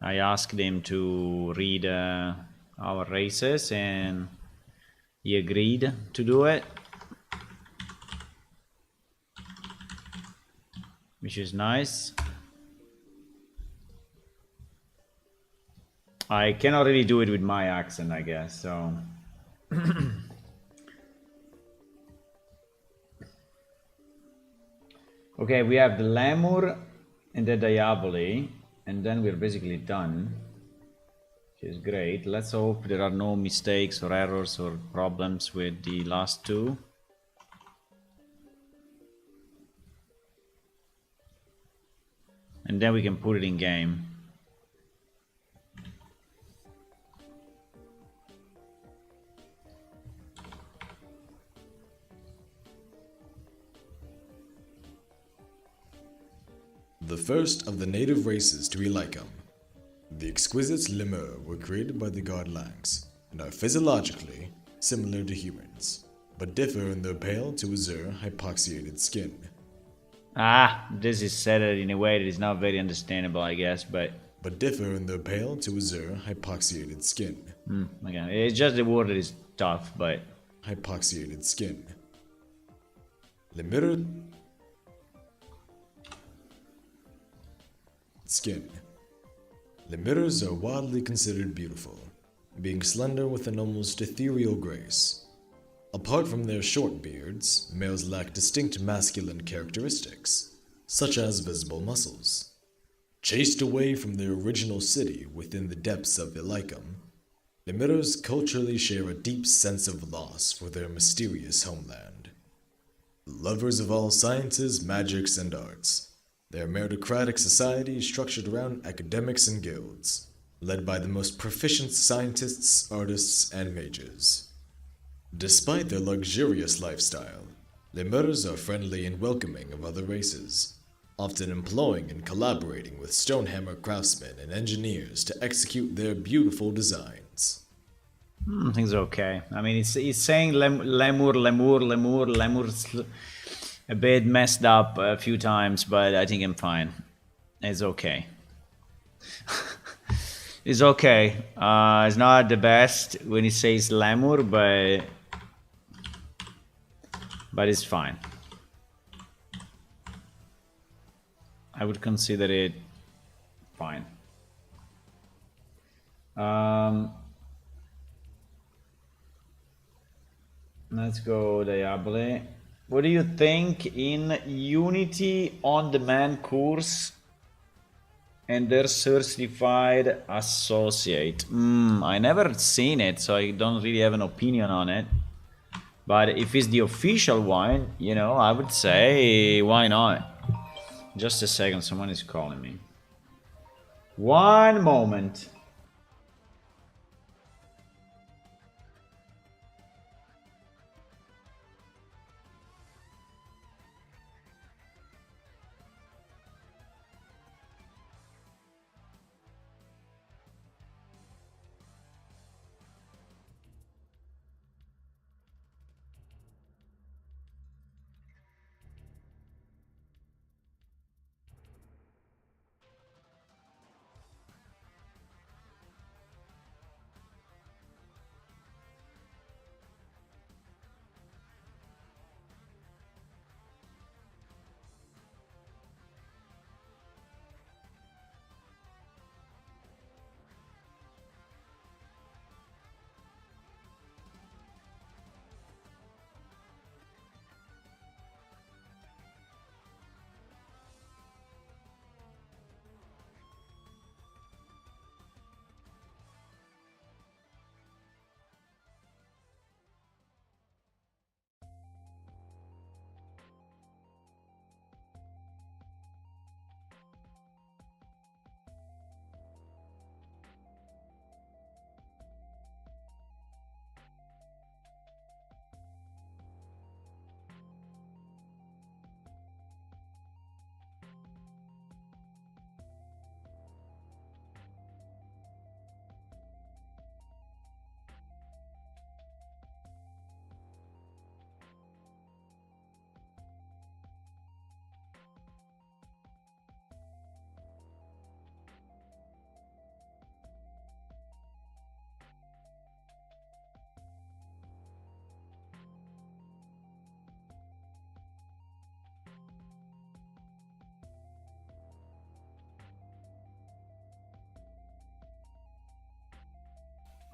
I asked him to read our races and he agreed to do it, which is nice. I cannot really do it with my accent, I guess, so okay, we have the Lemur and the Diaboli, and then we're basically done, which is great. Let's hope there are no mistakes or errors or problems with the last two. And then we can put it in game. The first of the native races to Elycum, the exquisite lemur were created by the god Lanx and are physiologically similar to humans, but differ in their pale to azure hypoxiated skin. This is said in a way that is not very understandable, I guess, but differ in their pale to azure hypoxiated skin. okay, it's just the word that is tough, but Hypoxiated skin. Lemur skin. Lemurs are widely considered beautiful, being slender with an almost ethereal grace. Apart from their short beards, males lack distinct masculine characteristics, such as visible muscles. Chased away from their original city within the depths of Elycum, Lemurs culturally share a deep sense of loss for their mysterious homeland. Lovers of all sciences, magics, and arts, their meritocratic society is structured around academics and guilds, led by the most proficient scientists, artists, and mages. Despite their luxurious lifestyle, Lemurs are friendly and welcoming of other races, often employing and collaborating with stonehammer craftsmen and engineers to execute their beautiful designs. I think it's okay. I mean, it's saying lemur's a bit messed up a few times, but I think I'm fine. It's okay. It's okay. It's not the best when it says lemur, but it's fine. I would consider it fine. Let's go Diablo. What do you think in Unity on-demand course and their certified associate? I never seen it, so I don't really have an opinion on it. But if it's the official one, you know, I would say why not? Just a second, someone is calling me. One moment.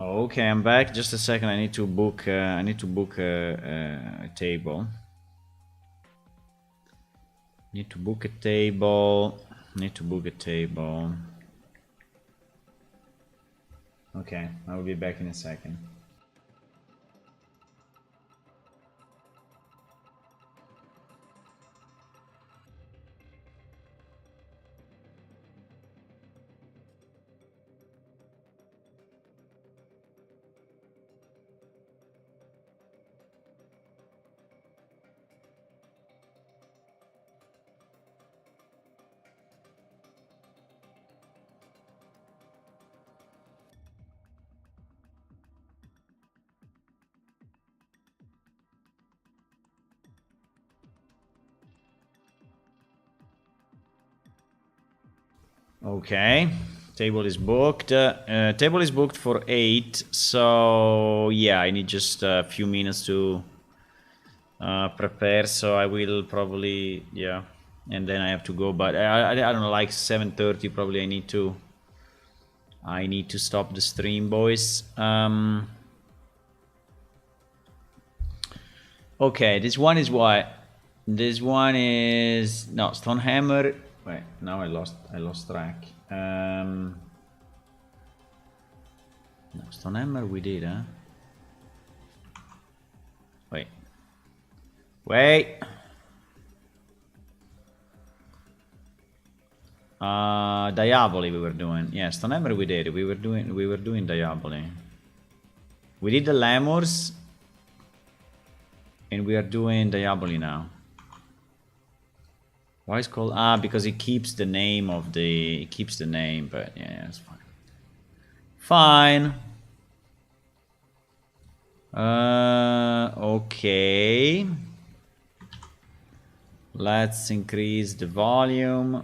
Okay, I'm back. Just a second. I need to book. I need to book a table. Need to book a table. Need to book a table. Okay, I will be back in a second. Okay, table is booked. Table is booked for 8. So yeah, I need just a few minutes to prepare. So I will probably and then I have to go. But I don't know, like 7:30 probably. I need to stop the stream, boys. Okay, this one is what? This one is no Stonehammer. Wait, now I lost track. No, Stonehammer we did, huh? Wait. Diaboli we were doing. Yeah, Stonehammer we did. We were doing Diaboli. We did the Lemurs, and we are doing Diaboli now. Why is it called? Because it keeps the name of the. It keeps the name, but yeah, it's fine. Fine. Okay. Let's increase the volume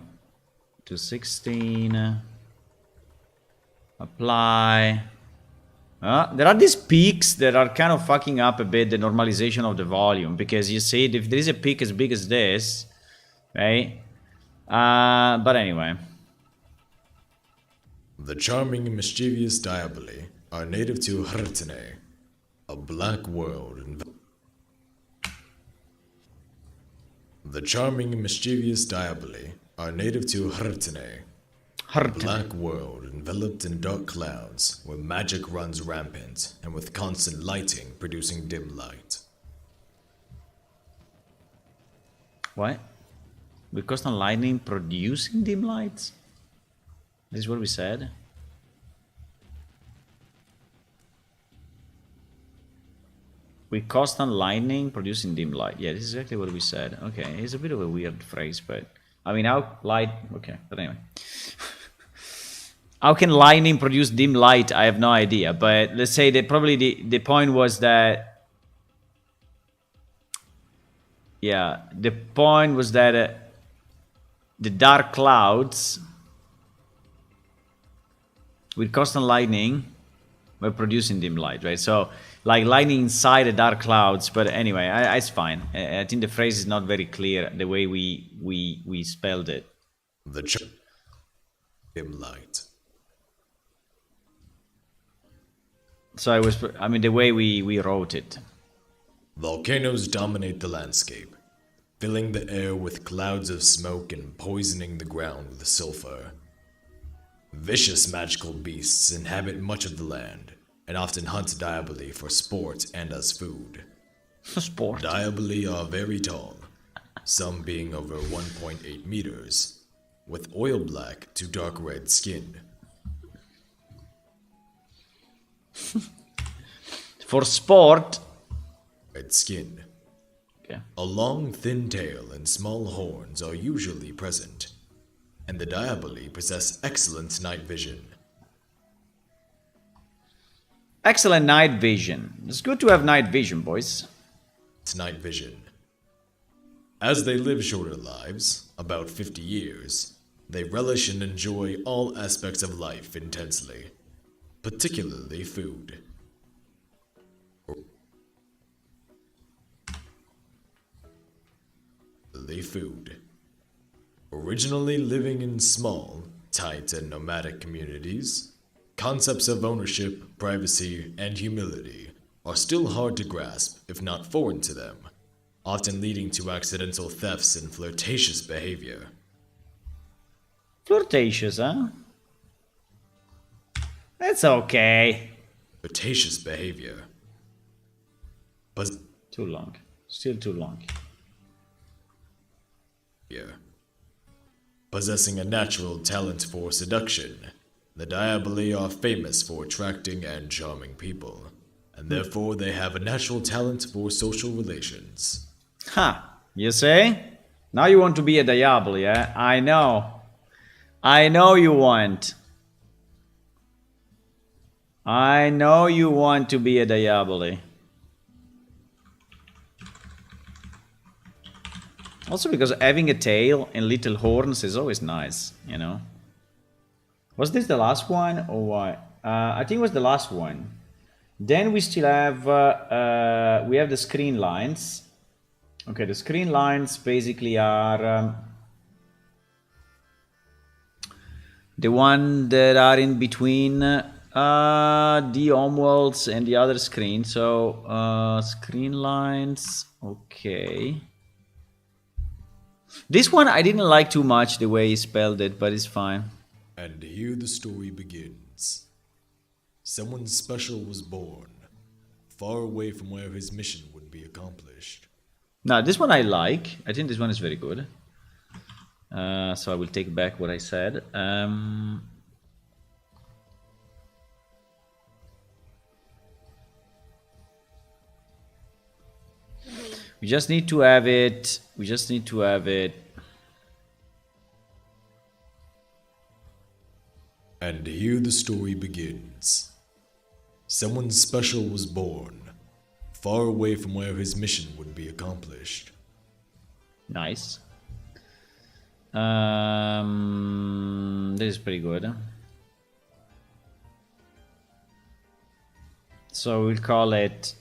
to 16. Apply. There are these peaks that are kind of fucking up a bit the normalization of the volume, because you see if there is a peak as big as this, right? But anyway. The charming and mischievous Diaboli are native to Hrtene, a black world. The charming and mischievous Diaboli are native to Hrtene, a black world enveloped in dark clouds where magic runs rampant and with constant lighting producing dim light. What? With constant lightning producing dim lights? This is what we said. With constant lightning producing dim light. Yeah, this is exactly what we said. Okay, it's a bit of a weird phrase, but I mean, how light? Okay, but anyway. How can lightning produce dim light? I have no idea. But let's say that probably the point was that. Yeah, the point was that the dark clouds with constant lightning were producing dim light, right? So, like lightning inside the dark clouds. But anyway, it's fine. I think the phrase is not very clear the way we spelled it. The dim light. So it was, I mean, the way we wrote it. Volcanoes dominate the landscape, filling the air with clouds of smoke and poisoning the ground with sulfur. Vicious magical beasts inhabit much of the land and often hunt Diaboli for sport and as food. Sport. Diaboli are very tall, some being over 1.8 meters, with oil black to dark red skin. For sport. Red skin. Okay. A long, thin tail and small horns are usually present, and the Diaboli possess excellent night vision. Excellent night vision. It's good to have night vision, boys. It's night vision. As they live shorter lives, about 50 years, they relish and enjoy all aspects of life intensely, particularly food. Originally living in small, tight, and nomadic communities, concepts of ownership, privacy, and humility are still hard to grasp, if not foreign to them, often leading to accidental thefts and flirtatious behavior. Flirtatious, huh? That's okay. Flirtatious behavior. Too long. Still too long. Possessing a natural talent for seduction, the Diaboli are famous for attracting and charming people, and therefore they have a natural talent for social relations. Ha! You say? Now you want to be a Diablo, yeah? I know. I know you want. I know you want to be a Diaboli. Also because having a tail and little horns is always nice, you know? Was this the last one or what? I think it was the last one. Then we still have, we have the screen lines. Okay, the screen lines basically are the one that are in between the homeworlds and the other screen. So, screen lines, okay. This one I didn't like too much the way he spelled it, but it's fine. And here the story begins. Someone special was born, far away from where his mission would be accomplished. Now, this one I like. I think this one is very good. So I will take back what I said. We just need to have it. We just need to have it. And here the story begins. Someone special was born, far away from where his mission would be accomplished. Nice. This is pretty good. So we'll call it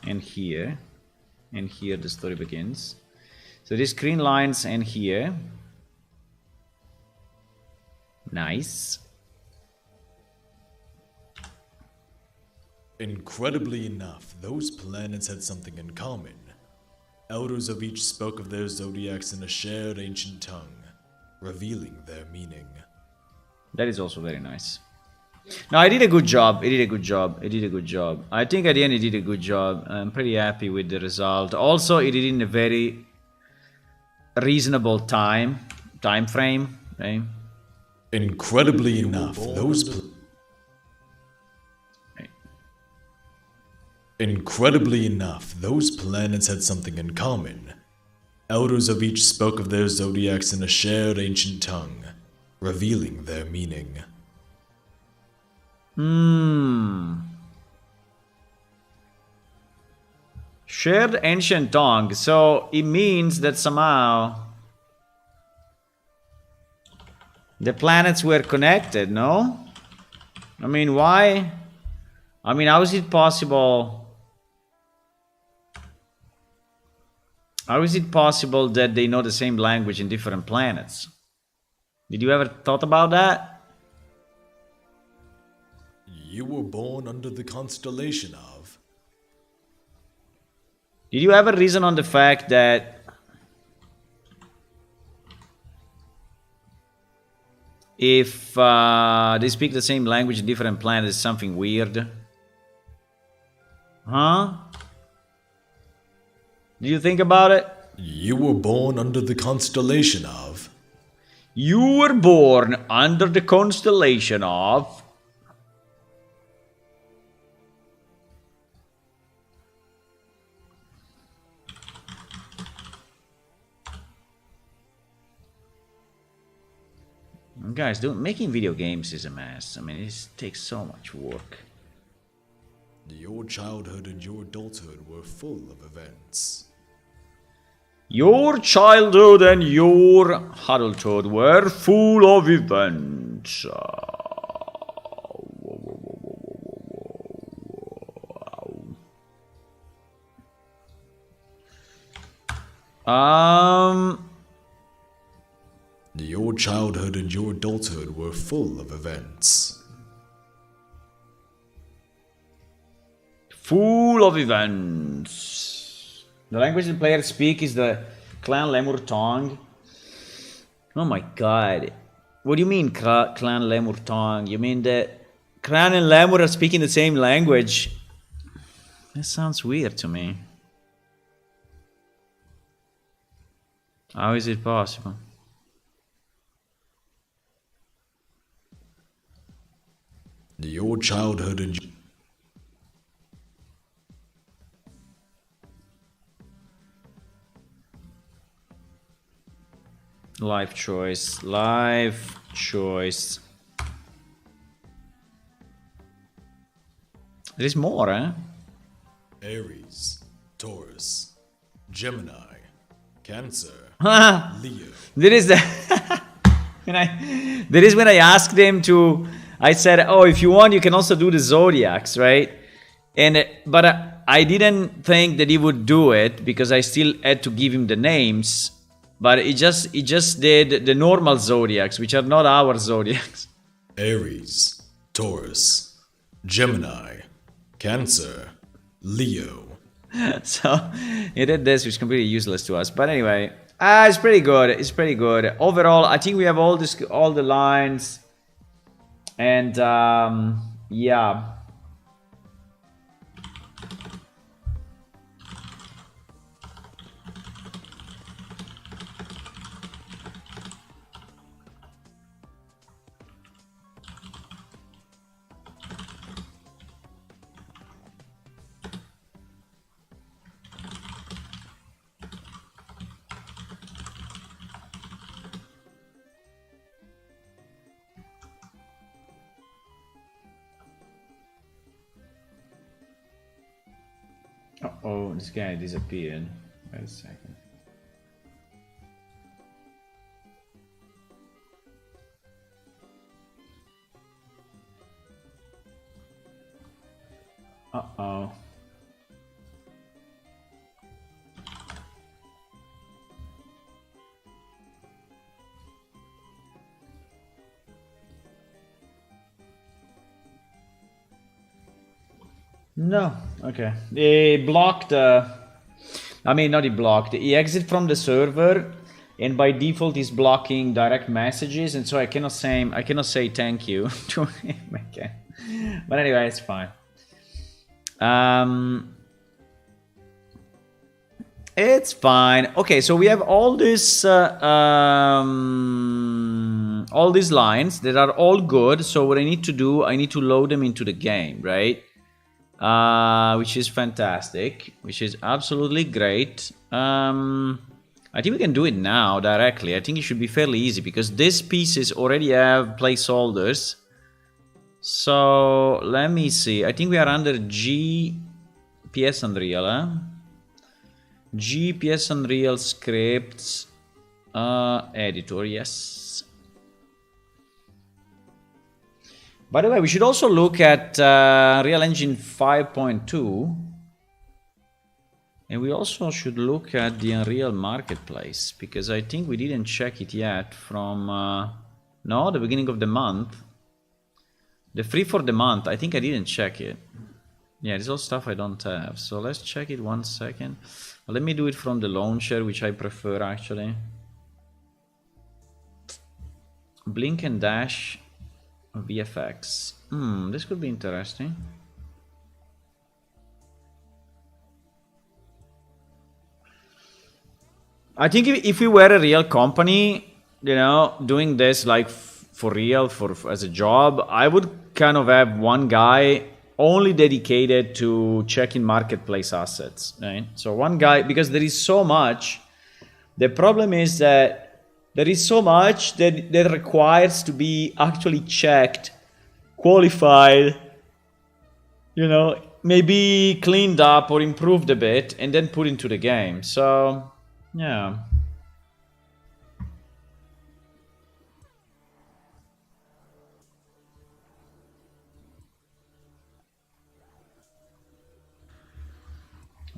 and here the story begins. So these screen lines and here. Nice. Incredibly enough, those planets had something in common. Elders of each spoke of their zodiacs in a shared ancient tongue, revealing their meaning. That is also very nice. No, I did a good job. It did a good job. It did a good job. I think at the end it did a good job. I'm pretty happy with the result. Also, it did in a very reasonable time frame. Right? Incredibly enough, Incredibly enough, those planets had something in common. Elders of each spoke of their zodiacs in a shared ancient tongue, revealing their meaning. Shared ancient tongue. So it means that somehow the planets were connected, no? I mean, why? I mean, how is it possible? How is it possible that they know the same language in different planets? Did you ever thought about that? You were born under the constellation of... Did you ever reason on the fact that if they speak the same language in different planets, it's something weird? Huh? Did you think about it? You were born under the constellation of... You were born under the constellation of... Guys, making video games is a mess. I mean, it takes so much work. Your childhood and your adulthood were full of events. Your childhood and your adulthood were full of events. Your childhood and your adulthood were full of events. Full of events. The language the players speak is the Clan Lemur tongue. Oh my god. What do you mean, Clan Lemur tongue? You mean that Clan and Lemur are speaking the same language? That sounds weird to me. How is it possible? Your childhood and Life choice. Life choice. There is more, eh? Aries, Taurus, Gemini, Cancer, There Leo. is the there is when I asked them to. I said, "Oh, if you want, you can also do the zodiacs, right?" And but I didn't think that he would do it because I still had to give him the names. But he just did the normal zodiacs, which are not our zodiacs. Aries, Taurus, Gemini, Cancer, Leo. So he did this, which is completely useless to us. But anyway, it's pretty good. It's pretty good overall. I think we have all the lines, and yeah. Oh, this guy disappeared. Wait a second. Uh-oh. No, okay. He blocked. I mean, not he blocked. He exit from the server, and by default, he's blocking direct messages, and so I cannot say thank you to him again. But anyway, it's fine. It's fine. Okay, so we have all these lines that are all good. So what I need to do, I need to load them into the game, right? Which is fantastic, which is absolutely great. I think we can do it now directly. I think it should be fairly easy because these pieces already have placeholders. So let me see. I think we are under GPS Unreal, huh? GPS Unreal scripts editor, yes. By the way, we should also look at Unreal Engine 5.2. And we also should look at the Unreal Marketplace, because I think we didn't check it yet from, no, the beginning of the month. The free for the month, I think I didn't check it. Yeah, it's all stuff I don't have. So let's check it 1 second. Let me do it from the launcher, which I prefer actually. Blink and Dash VFX. This could be interesting. I think if we were a real company, you know, doing this like for real, as a job, I would kind of have one guy only dedicated to checking marketplace assets, right? So one guy, because there is so much. The problem is that there is so much that requires to be actually checked, qualified, you know, maybe cleaned up or improved a bit, and then put into the game. So, yeah.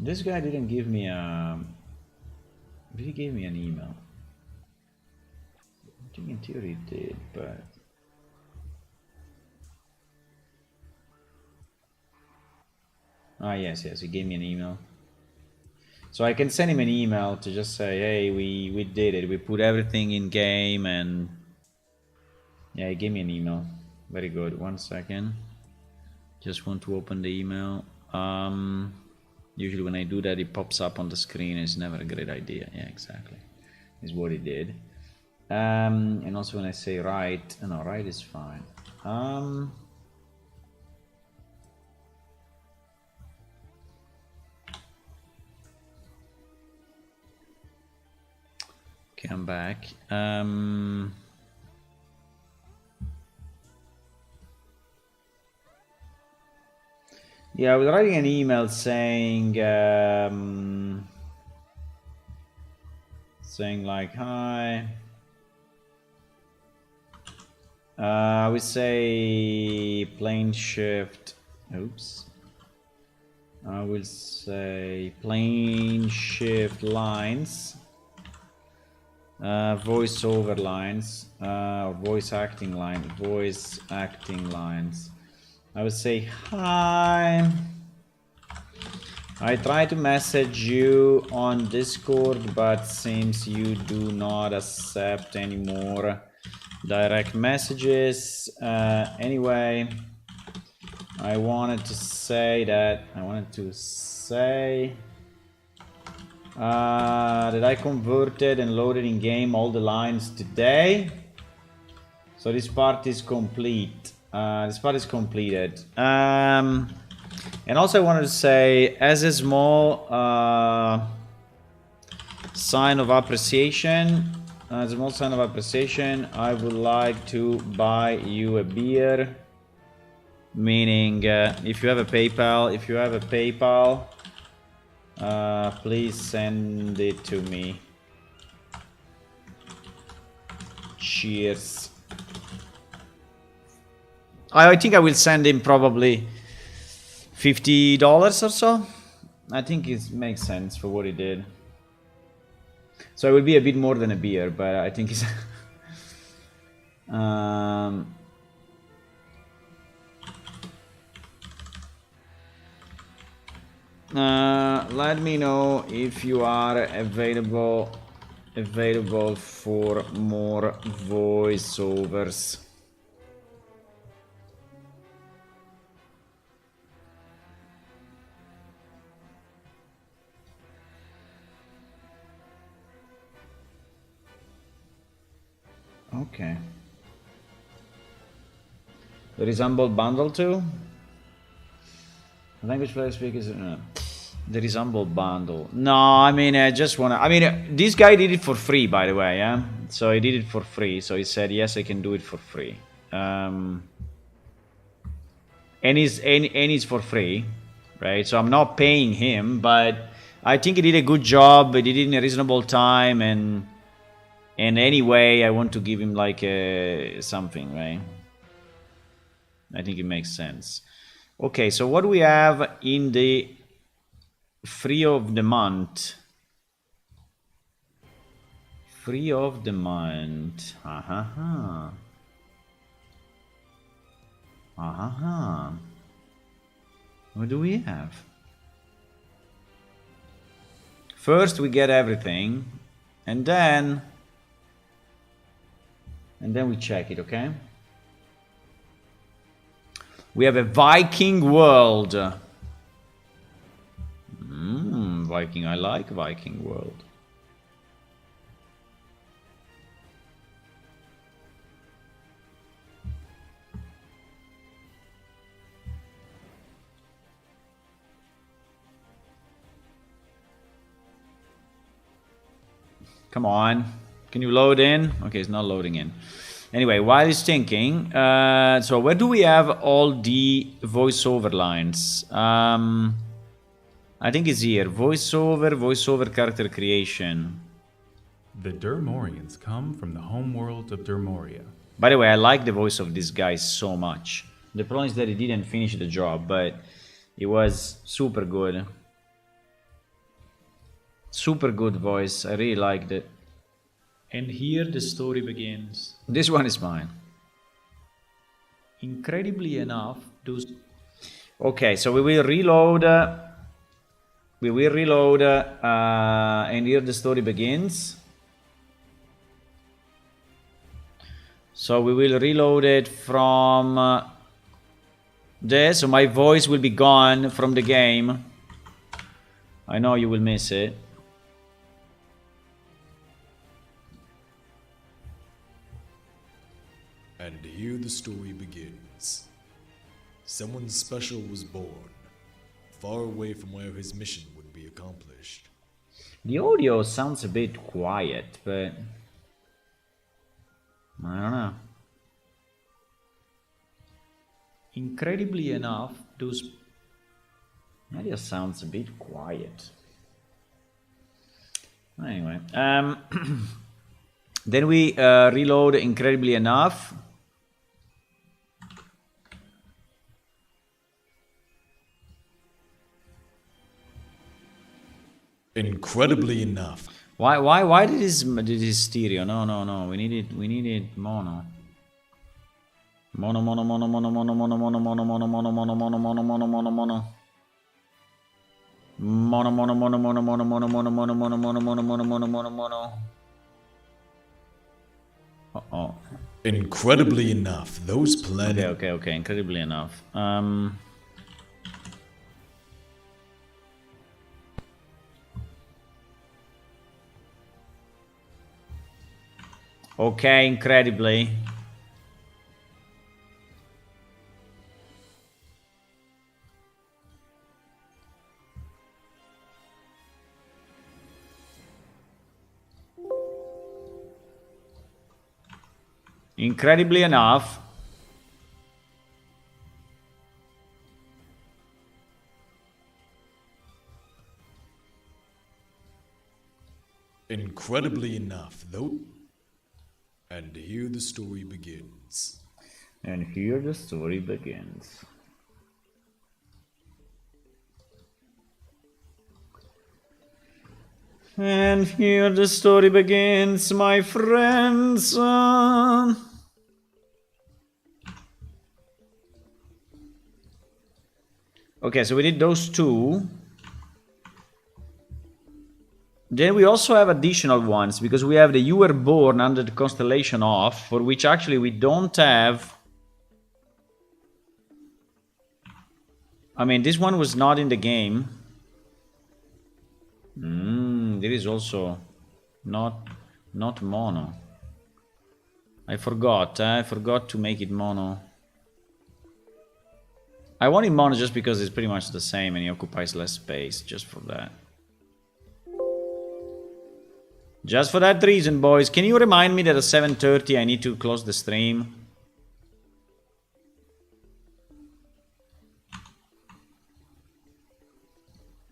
This guy didn't give me a... Did he give me an email? I think in theory it did, but... Ah, yes, he gave me an email. So I can send him an email to just say, hey, we did it. We put everything in game and... Yeah, he gave me an email. Very good. 1 second. Just want to open the email. Usually when I do that, it pops up on the screen. It's never a great idea. Yeah, exactly. Is what he did. And also when I say write, no, write is fine. Okay, I'm back. Yeah, I was writing an email saying, saying like, hi. I would say plane shift. Oops. I will say plane shift lines. Voiceover lines. Voice acting lines. I would say hi. I tried to message you on Discord, but seems you do not accept any more direct messages. Anyway, I wanted to say that that I converted and loaded in game all the lines today. So this part is complete. This part is completed. And also I wanted to say, as a small sign of appreciation, I would like to buy you a beer. Meaning, if you have a PayPal, please send it to me. Cheers. I think I will send him probably $50 or so. I think it makes sense for what he did. So it will be a bit more than a beer, but I think it's... let me know if you are available for more voiceovers. Okay. The resemble bundle too? Language player speakers. The resemble bundle. No, I mean, I just wanna. I mean, this guy did it for free, by the way. Yeah. So he did it for free. So he said, yes, I can do it for free. And he's for free, right? So I'm not paying him, but I think he did a good job. He did it in a reasonable time, and anyway, I want to give him like something, right? I think it makes sense. Okay, so what do we have in the free of the month? Free of the month. What do we have? First we get everything, and then we check it, okay? We have a Viking world. Viking, I like Viking world. Come on. Can you load in? Okay, it's not loading in. Anyway, while he's thinking, so where do we have all the voiceover lines? I think it's here. Voiceover character creation. The Dermorians come from the homeworld of Dermoria. By the way, I like the voice of this guy so much. The problem is that he didn't finish the job, but it was super good. Super good voice. I really liked it. And here the story begins. This one is mine. Incredibly enough, those... Okay, so we will reload. And here the story begins. So we will reload it from there. So my voice will be gone from the game. I know you will miss it. And here the story begins. Someone special was born, far away from where his mission would be accomplished. The audio sounds a bit quiet, but I don't know. Incredibly enough, those audio sounds a bit quiet. Anyway, then we reload incredibly enough. Incredibly enough. Why did this stereo? No. We needed mono. Mono. Uh-oh. Incredibly enough, those planets... Okay, incredibly enough. Okay, incredibly. Incredibly enough. Incredibly enough, though. And here the story begins. And here the story begins. And here the story begins, my friends. Okay, so we did those two. Then we also have additional ones, because we have the You Were Born under the constellation of, for which actually we don't have... I mean, this one was not in the game. There is also not mono. I forgot to make it mono. I want it mono just because it's pretty much the same and it occupies less space, just for that. Just for that reason, boys. Can you remind me that at 7:30 I need to close the stream?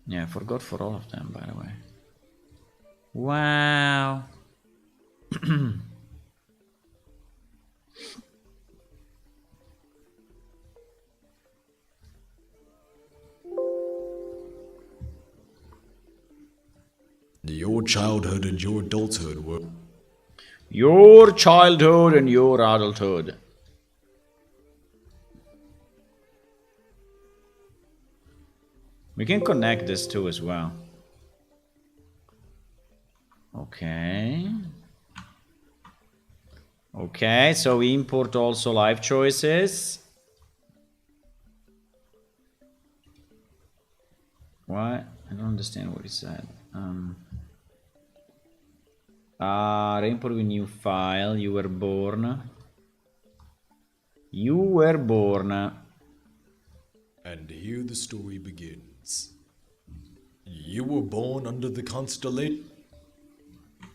Yeah, I forgot for all of them, by the way. Wow. Your childhood and your adulthood were... Your childhood and your adulthood. We can connect this too as well. Okay. Okay, so we import also life choices. What? I don't understand what he said. Reimport with new file. You were born. You were born. And here the story begins. You were born under the constellation... I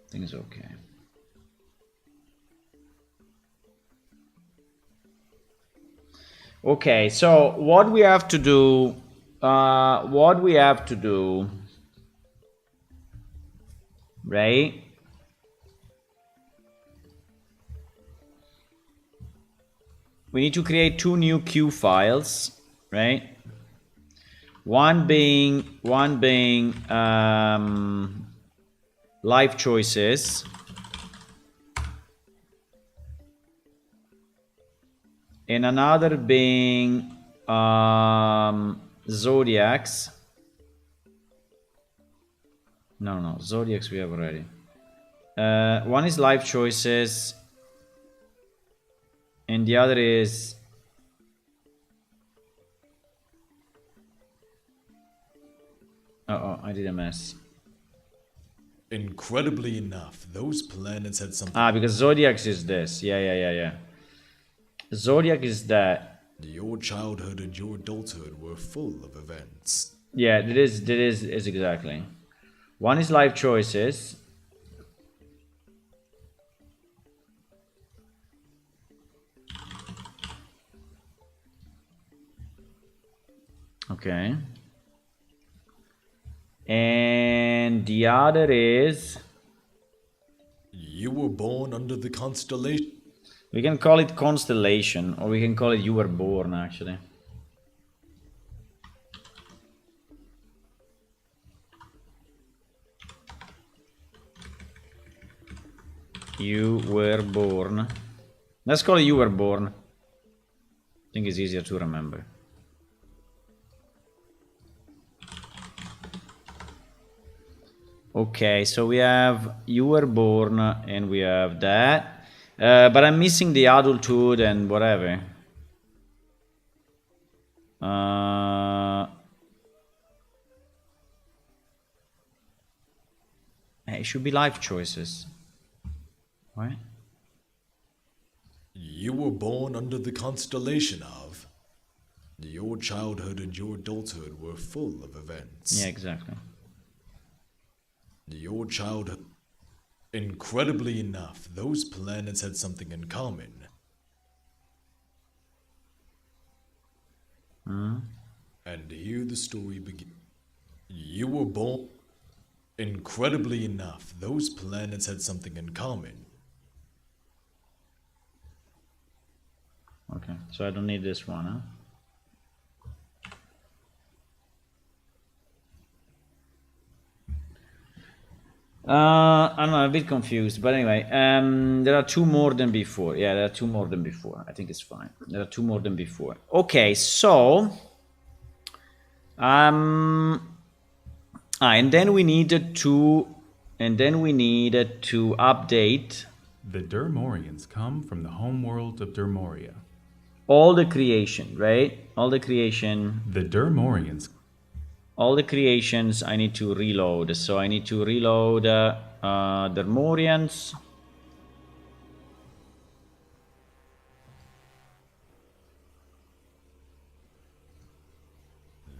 think it's okay. Okay, so what we have to do... right? We need to create two new queue files, right? One being life choices, and another being zodiacs. No, zodiacs we have already. One is life choices, and the other is I did a mess. Incredibly enough, those planets had something. Because zodiacs is this. Yeah. Zodiac is that. Your childhood and your adulthood were full of events. Yeah, that is exactly. One is life choices. Okay. And the other is... You were born under the constellation. We can call it constellation, or we can call it you were born, actually. You were born. Let's call it you were born. I think it's easier to remember. Okay, so we have you were born and we have that. But I'm missing the adulthood and whatever. It should be life choices. Right? You were born under the constellation of. Your childhood and your adulthood were full of events. Yeah, exactly. Your childhood. Incredibly enough, those planets had something in common. And here the story begins. You were born. Incredibly enough, those planets had something in common. Okay, so I don't need this one, huh? I don't know, I'm a bit confused, but anyway, there are two more than before. Yeah, there are two more than before. I think it's fine. There are two more than before. Okay, so and then we needed to update The Dermorians come from the homeworld of Dermoria. all the creation, right? All the creation. The Dermorians. All the creations I need to reload. So I need to reload Dermorians.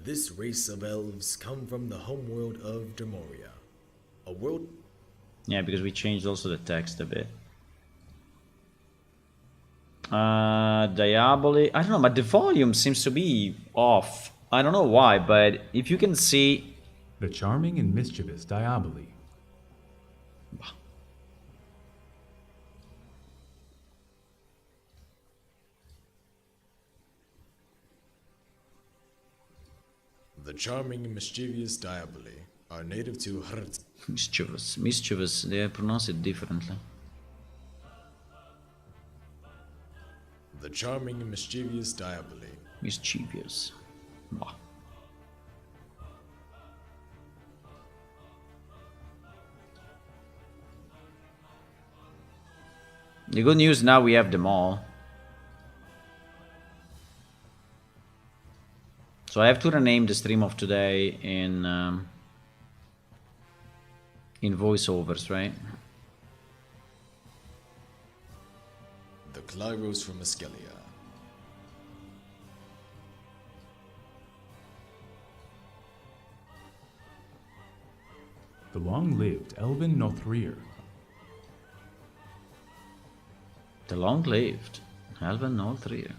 This race of elves come from the homeworld of Dermoria, a world. Yeah, because we changed also the text a bit. Diaboli. I don't know, but the volume seems to be off. I don't know why, but if you can see... The charming and mischievous Diaboli. The charming and mischievous Diaboli are native to Hrt. Mischievous, they pronounce it differently. The charming and mischievous Diaboli. Mischievous. Bah. The good news, now we have them all. So I have to rename the stream of today in voiceovers, right? The Clyros from Askelia. The long-lived Elven Nothrir. The long-lived Elven Nothrir.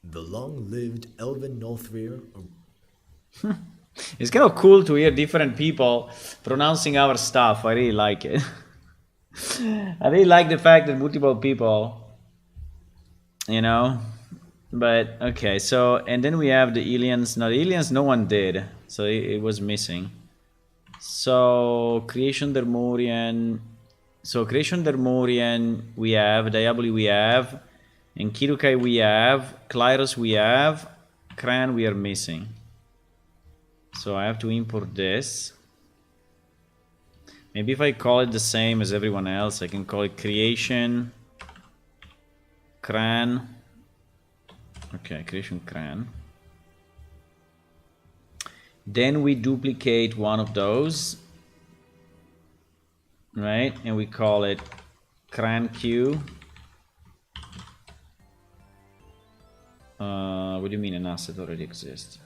The long-lived Elven Nothrir. It's kind of cool to hear different people pronouncing our stuff. I really like it. I really like the fact that multiple people, you know. But okay, so and then we have the aliens. Now the aliens, no one did, so it was missing. So creation Dermorian. So Creation Dermorian we have, Diaboli we have, and Kirukai we have, Klyros we have, Kran we are missing. So I have to import this. Maybe if I call it the same as everyone else, I can call it Creation Kran. Okay, Creation Kran. Then we duplicate one of those, right? And we call it Kran Q. What do you mean an asset already exists?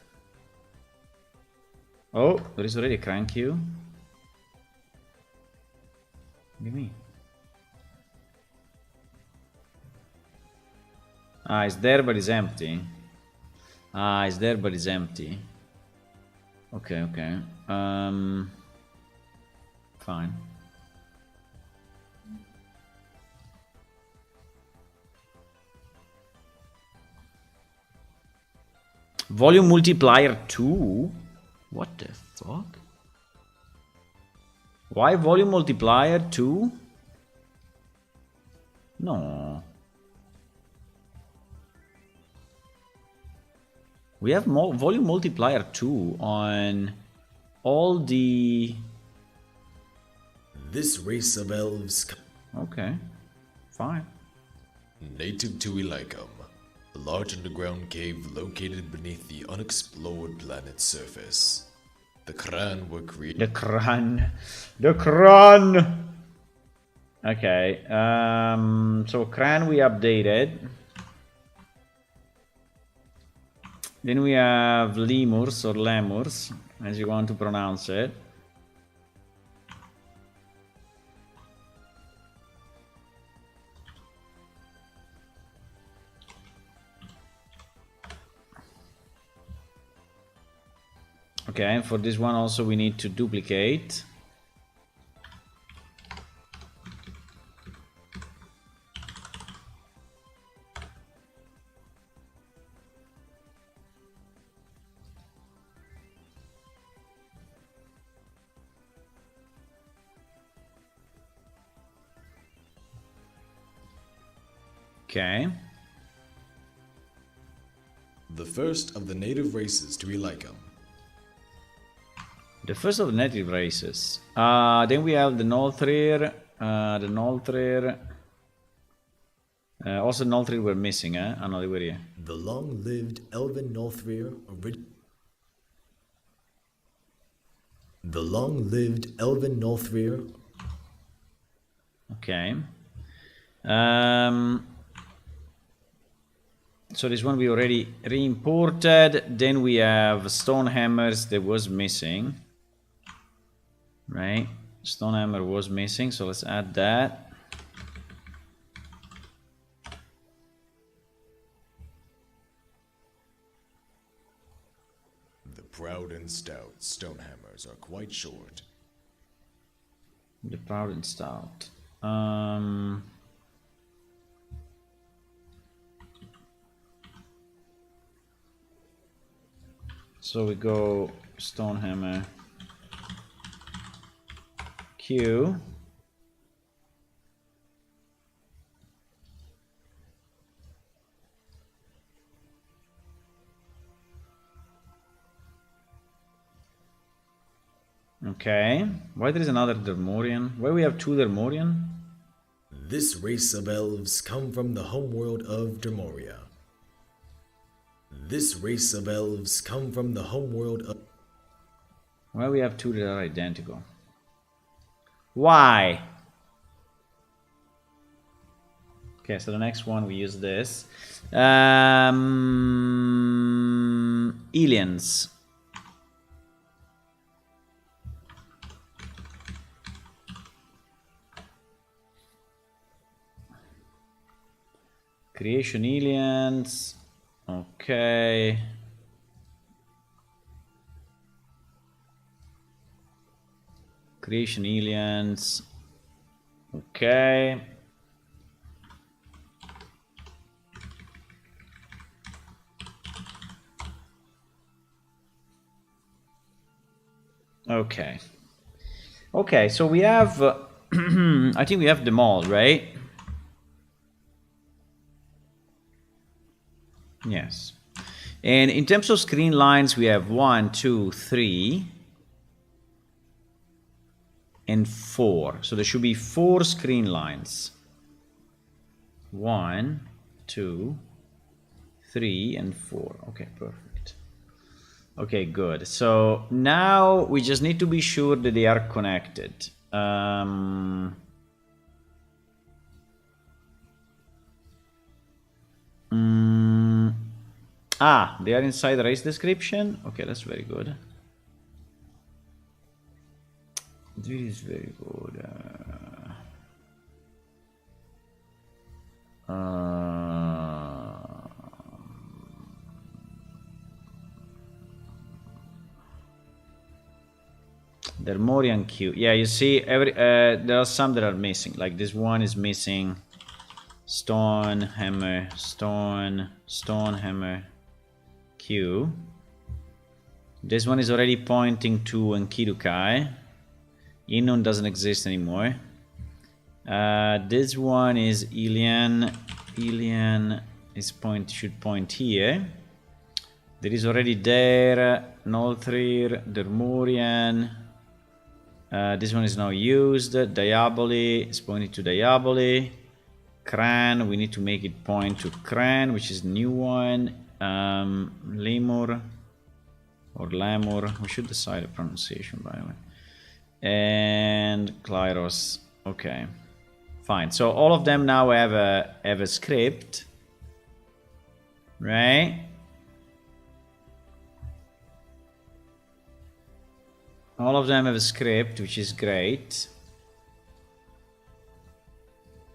Oh, there is already a Kran Q. What do you mean? Ah, it's there but it's empty. Ah, it's there but it's empty. Okay, okay. Fine. Volume multiplier 2? What the fuck? Why volume multiplier 2? No. We have volume multiplier 2 on all the... This race of elves, Okay, fine. native to Elycum, a large underground cave located beneath the unexplored planet's surface. The Kran were created. The Kran. The Kran! Okay, so Kran we updated. Then we have Lemurs or Lemurs, as you want to pronounce it. Okay, and for this one also we need to duplicate. Okay. The first of the native races to Elycum. The first of the native races. Then we have the Nolthrir. The Nolthrir. Also Nolthrir were missing, eh? Oh no, they were here. The long-lived Elven Nolthrir The long-lived Elven Nolthrir. Okay. So this one we already re-imported. Then we have Stonehammers that was missing. Right? Stonehammer was missing, so let's add that. The proud and stout Stonehammers are quite short. The proud and stout. So we go Stonehammer Q. Okay. Why there is another Dermorian? Why we have two Dermorian? This race of elves come from the homeworld of Dermoria. This race of elves come from the homeworld of... Why we have two that are identical? Why? Okay, so the next one we use this. Aliens. Creation aliens. Okay. Creation aliens. Okay. Okay. Okay, so we have I think we have them all, right? Yes. And in terms of screen lines, we have 1, 2, 3, and 4. So there should be 4 screen lines. 1, 2, 3, and 4. Okay, perfect. Okay, good. So now we just need to be sure that they are connected. They are inside the race description. Okay, that's very good. This is very good. Dermorian Q. Yeah, you see, there are some that are missing. Like this one is missing. Stone, hammer, stone, stone, hammer, Q. This one is already pointing to Enkidukai. Inun doesn't exist anymore. This one is Ilian. Ilian is should point here. There is already there. Nolthrir, Dermorian. This one is now used. Diaboli is pointing to Diaboli. Kran, we need to make it point to Kran, which is the new one. Lemur or Lamur. We should decide a pronunciation, by the way. And Klyros. Okay, fine. So all of them now have a script, right? All of them have a script, which is great.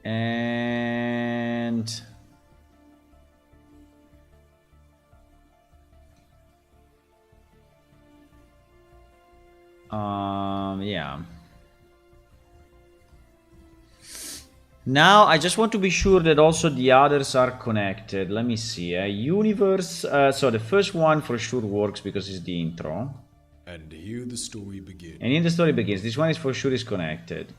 And yeah. Now I just want to be sure that also the others are connected. Let me see. Universe. So the first one for sure works because it's the intro. And here the story begins. And in the story begins. This one is for sure is connected.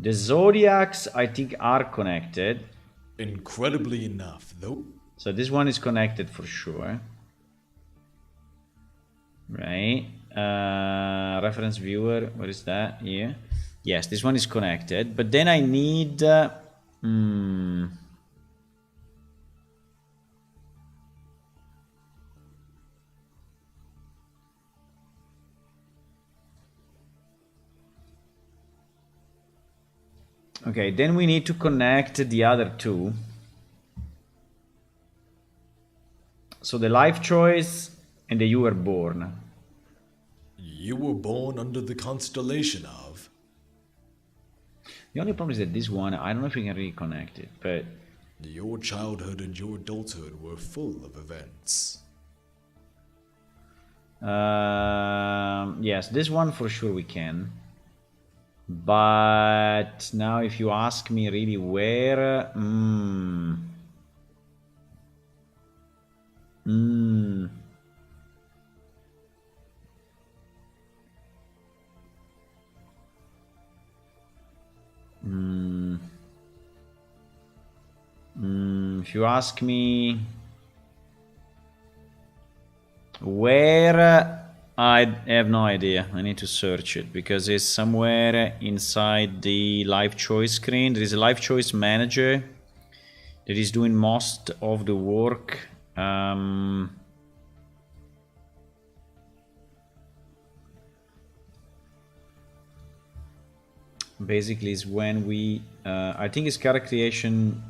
The zodiacs, I think, are connected. Incredibly enough, though. So this one is connected for sure. Right. Reference viewer. What is that? Here. Yes, this one is connected. But then I need... Okay, then we need to connect the other two. So the life choice and the you were born. You were born under the constellation of... The only problem is that this one, I don't know if we can really connect it, but... Your childhood and your adulthood were full of events. Yes, this one for sure we can. But now if you ask me really where... If you ask me where, I have no idea. I need to search it because it's somewhere inside the life choice screen. There is a life choice manager that is doing most of the work. Basically is when we I think it's character creation.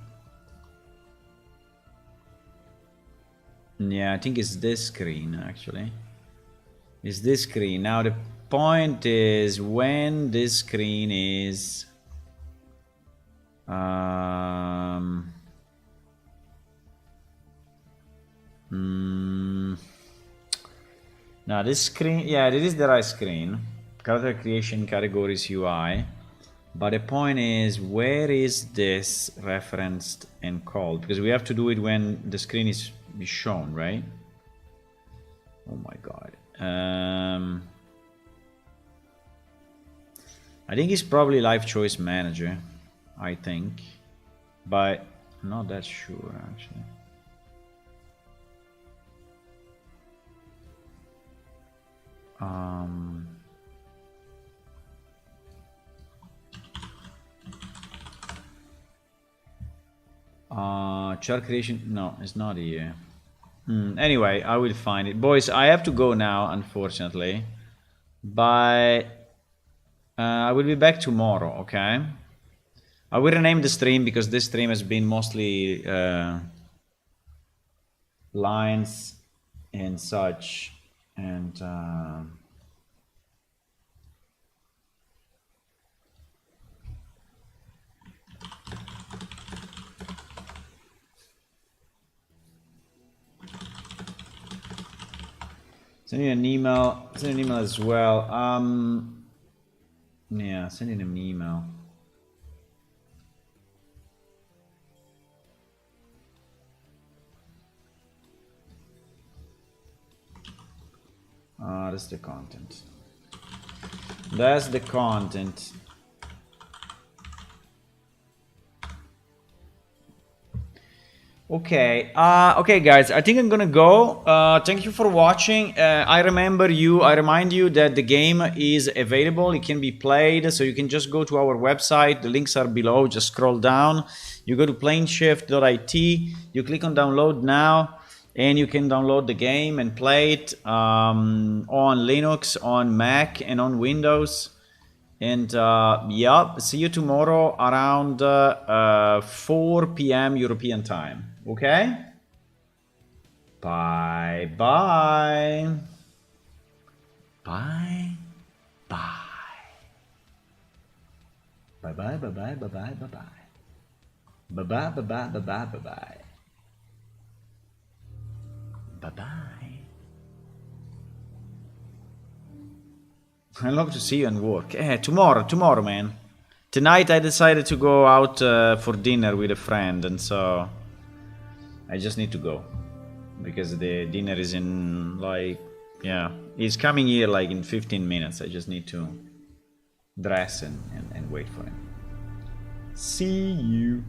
Yeah, I think it's this screen actually. It's this screen. Now the point is when this screen is now this screen, yeah, this is the right screen. Character creation categories UI. But the point is, where is this referenced and called? Because we have to do it when the screen is shown, right? Oh my god. I think he's probably life choice manager. I think. But I'm not that sure actually. Chart creation, no, it's not here. Anyway, I will find it. Boys, I have to go now, unfortunately. But I will be back tomorrow, okay? I will rename the stream because this stream has been mostly lines and such. And send you an email. Send an email as well. Yeah, send in an email. That's the content. That's the content. Okay, okay guys, I think I'm gonna go. Thank you for watching. I remind you that the game is available. It can be played, so you can just go to our website. The links are below. Just scroll down. You go to planeshift.it. You click on download now, and you can download the game and play it on Linux, on Mac, and on Windows. And yeah, see you tomorrow around 4 p.m. European time. Okay? Bye bye. Bye bye. Bye bye bye bye bye bye bye bye. Bye bye bye bye bye bye bye bye. Bye bye. I love to see you and work. Tomorrow, man. Tonight I decided to go out for dinner with a friend, and so I just need to go because the dinner is in like, yeah, he's coming here like in 15 minutes. I just need to dress and wait for him. See you.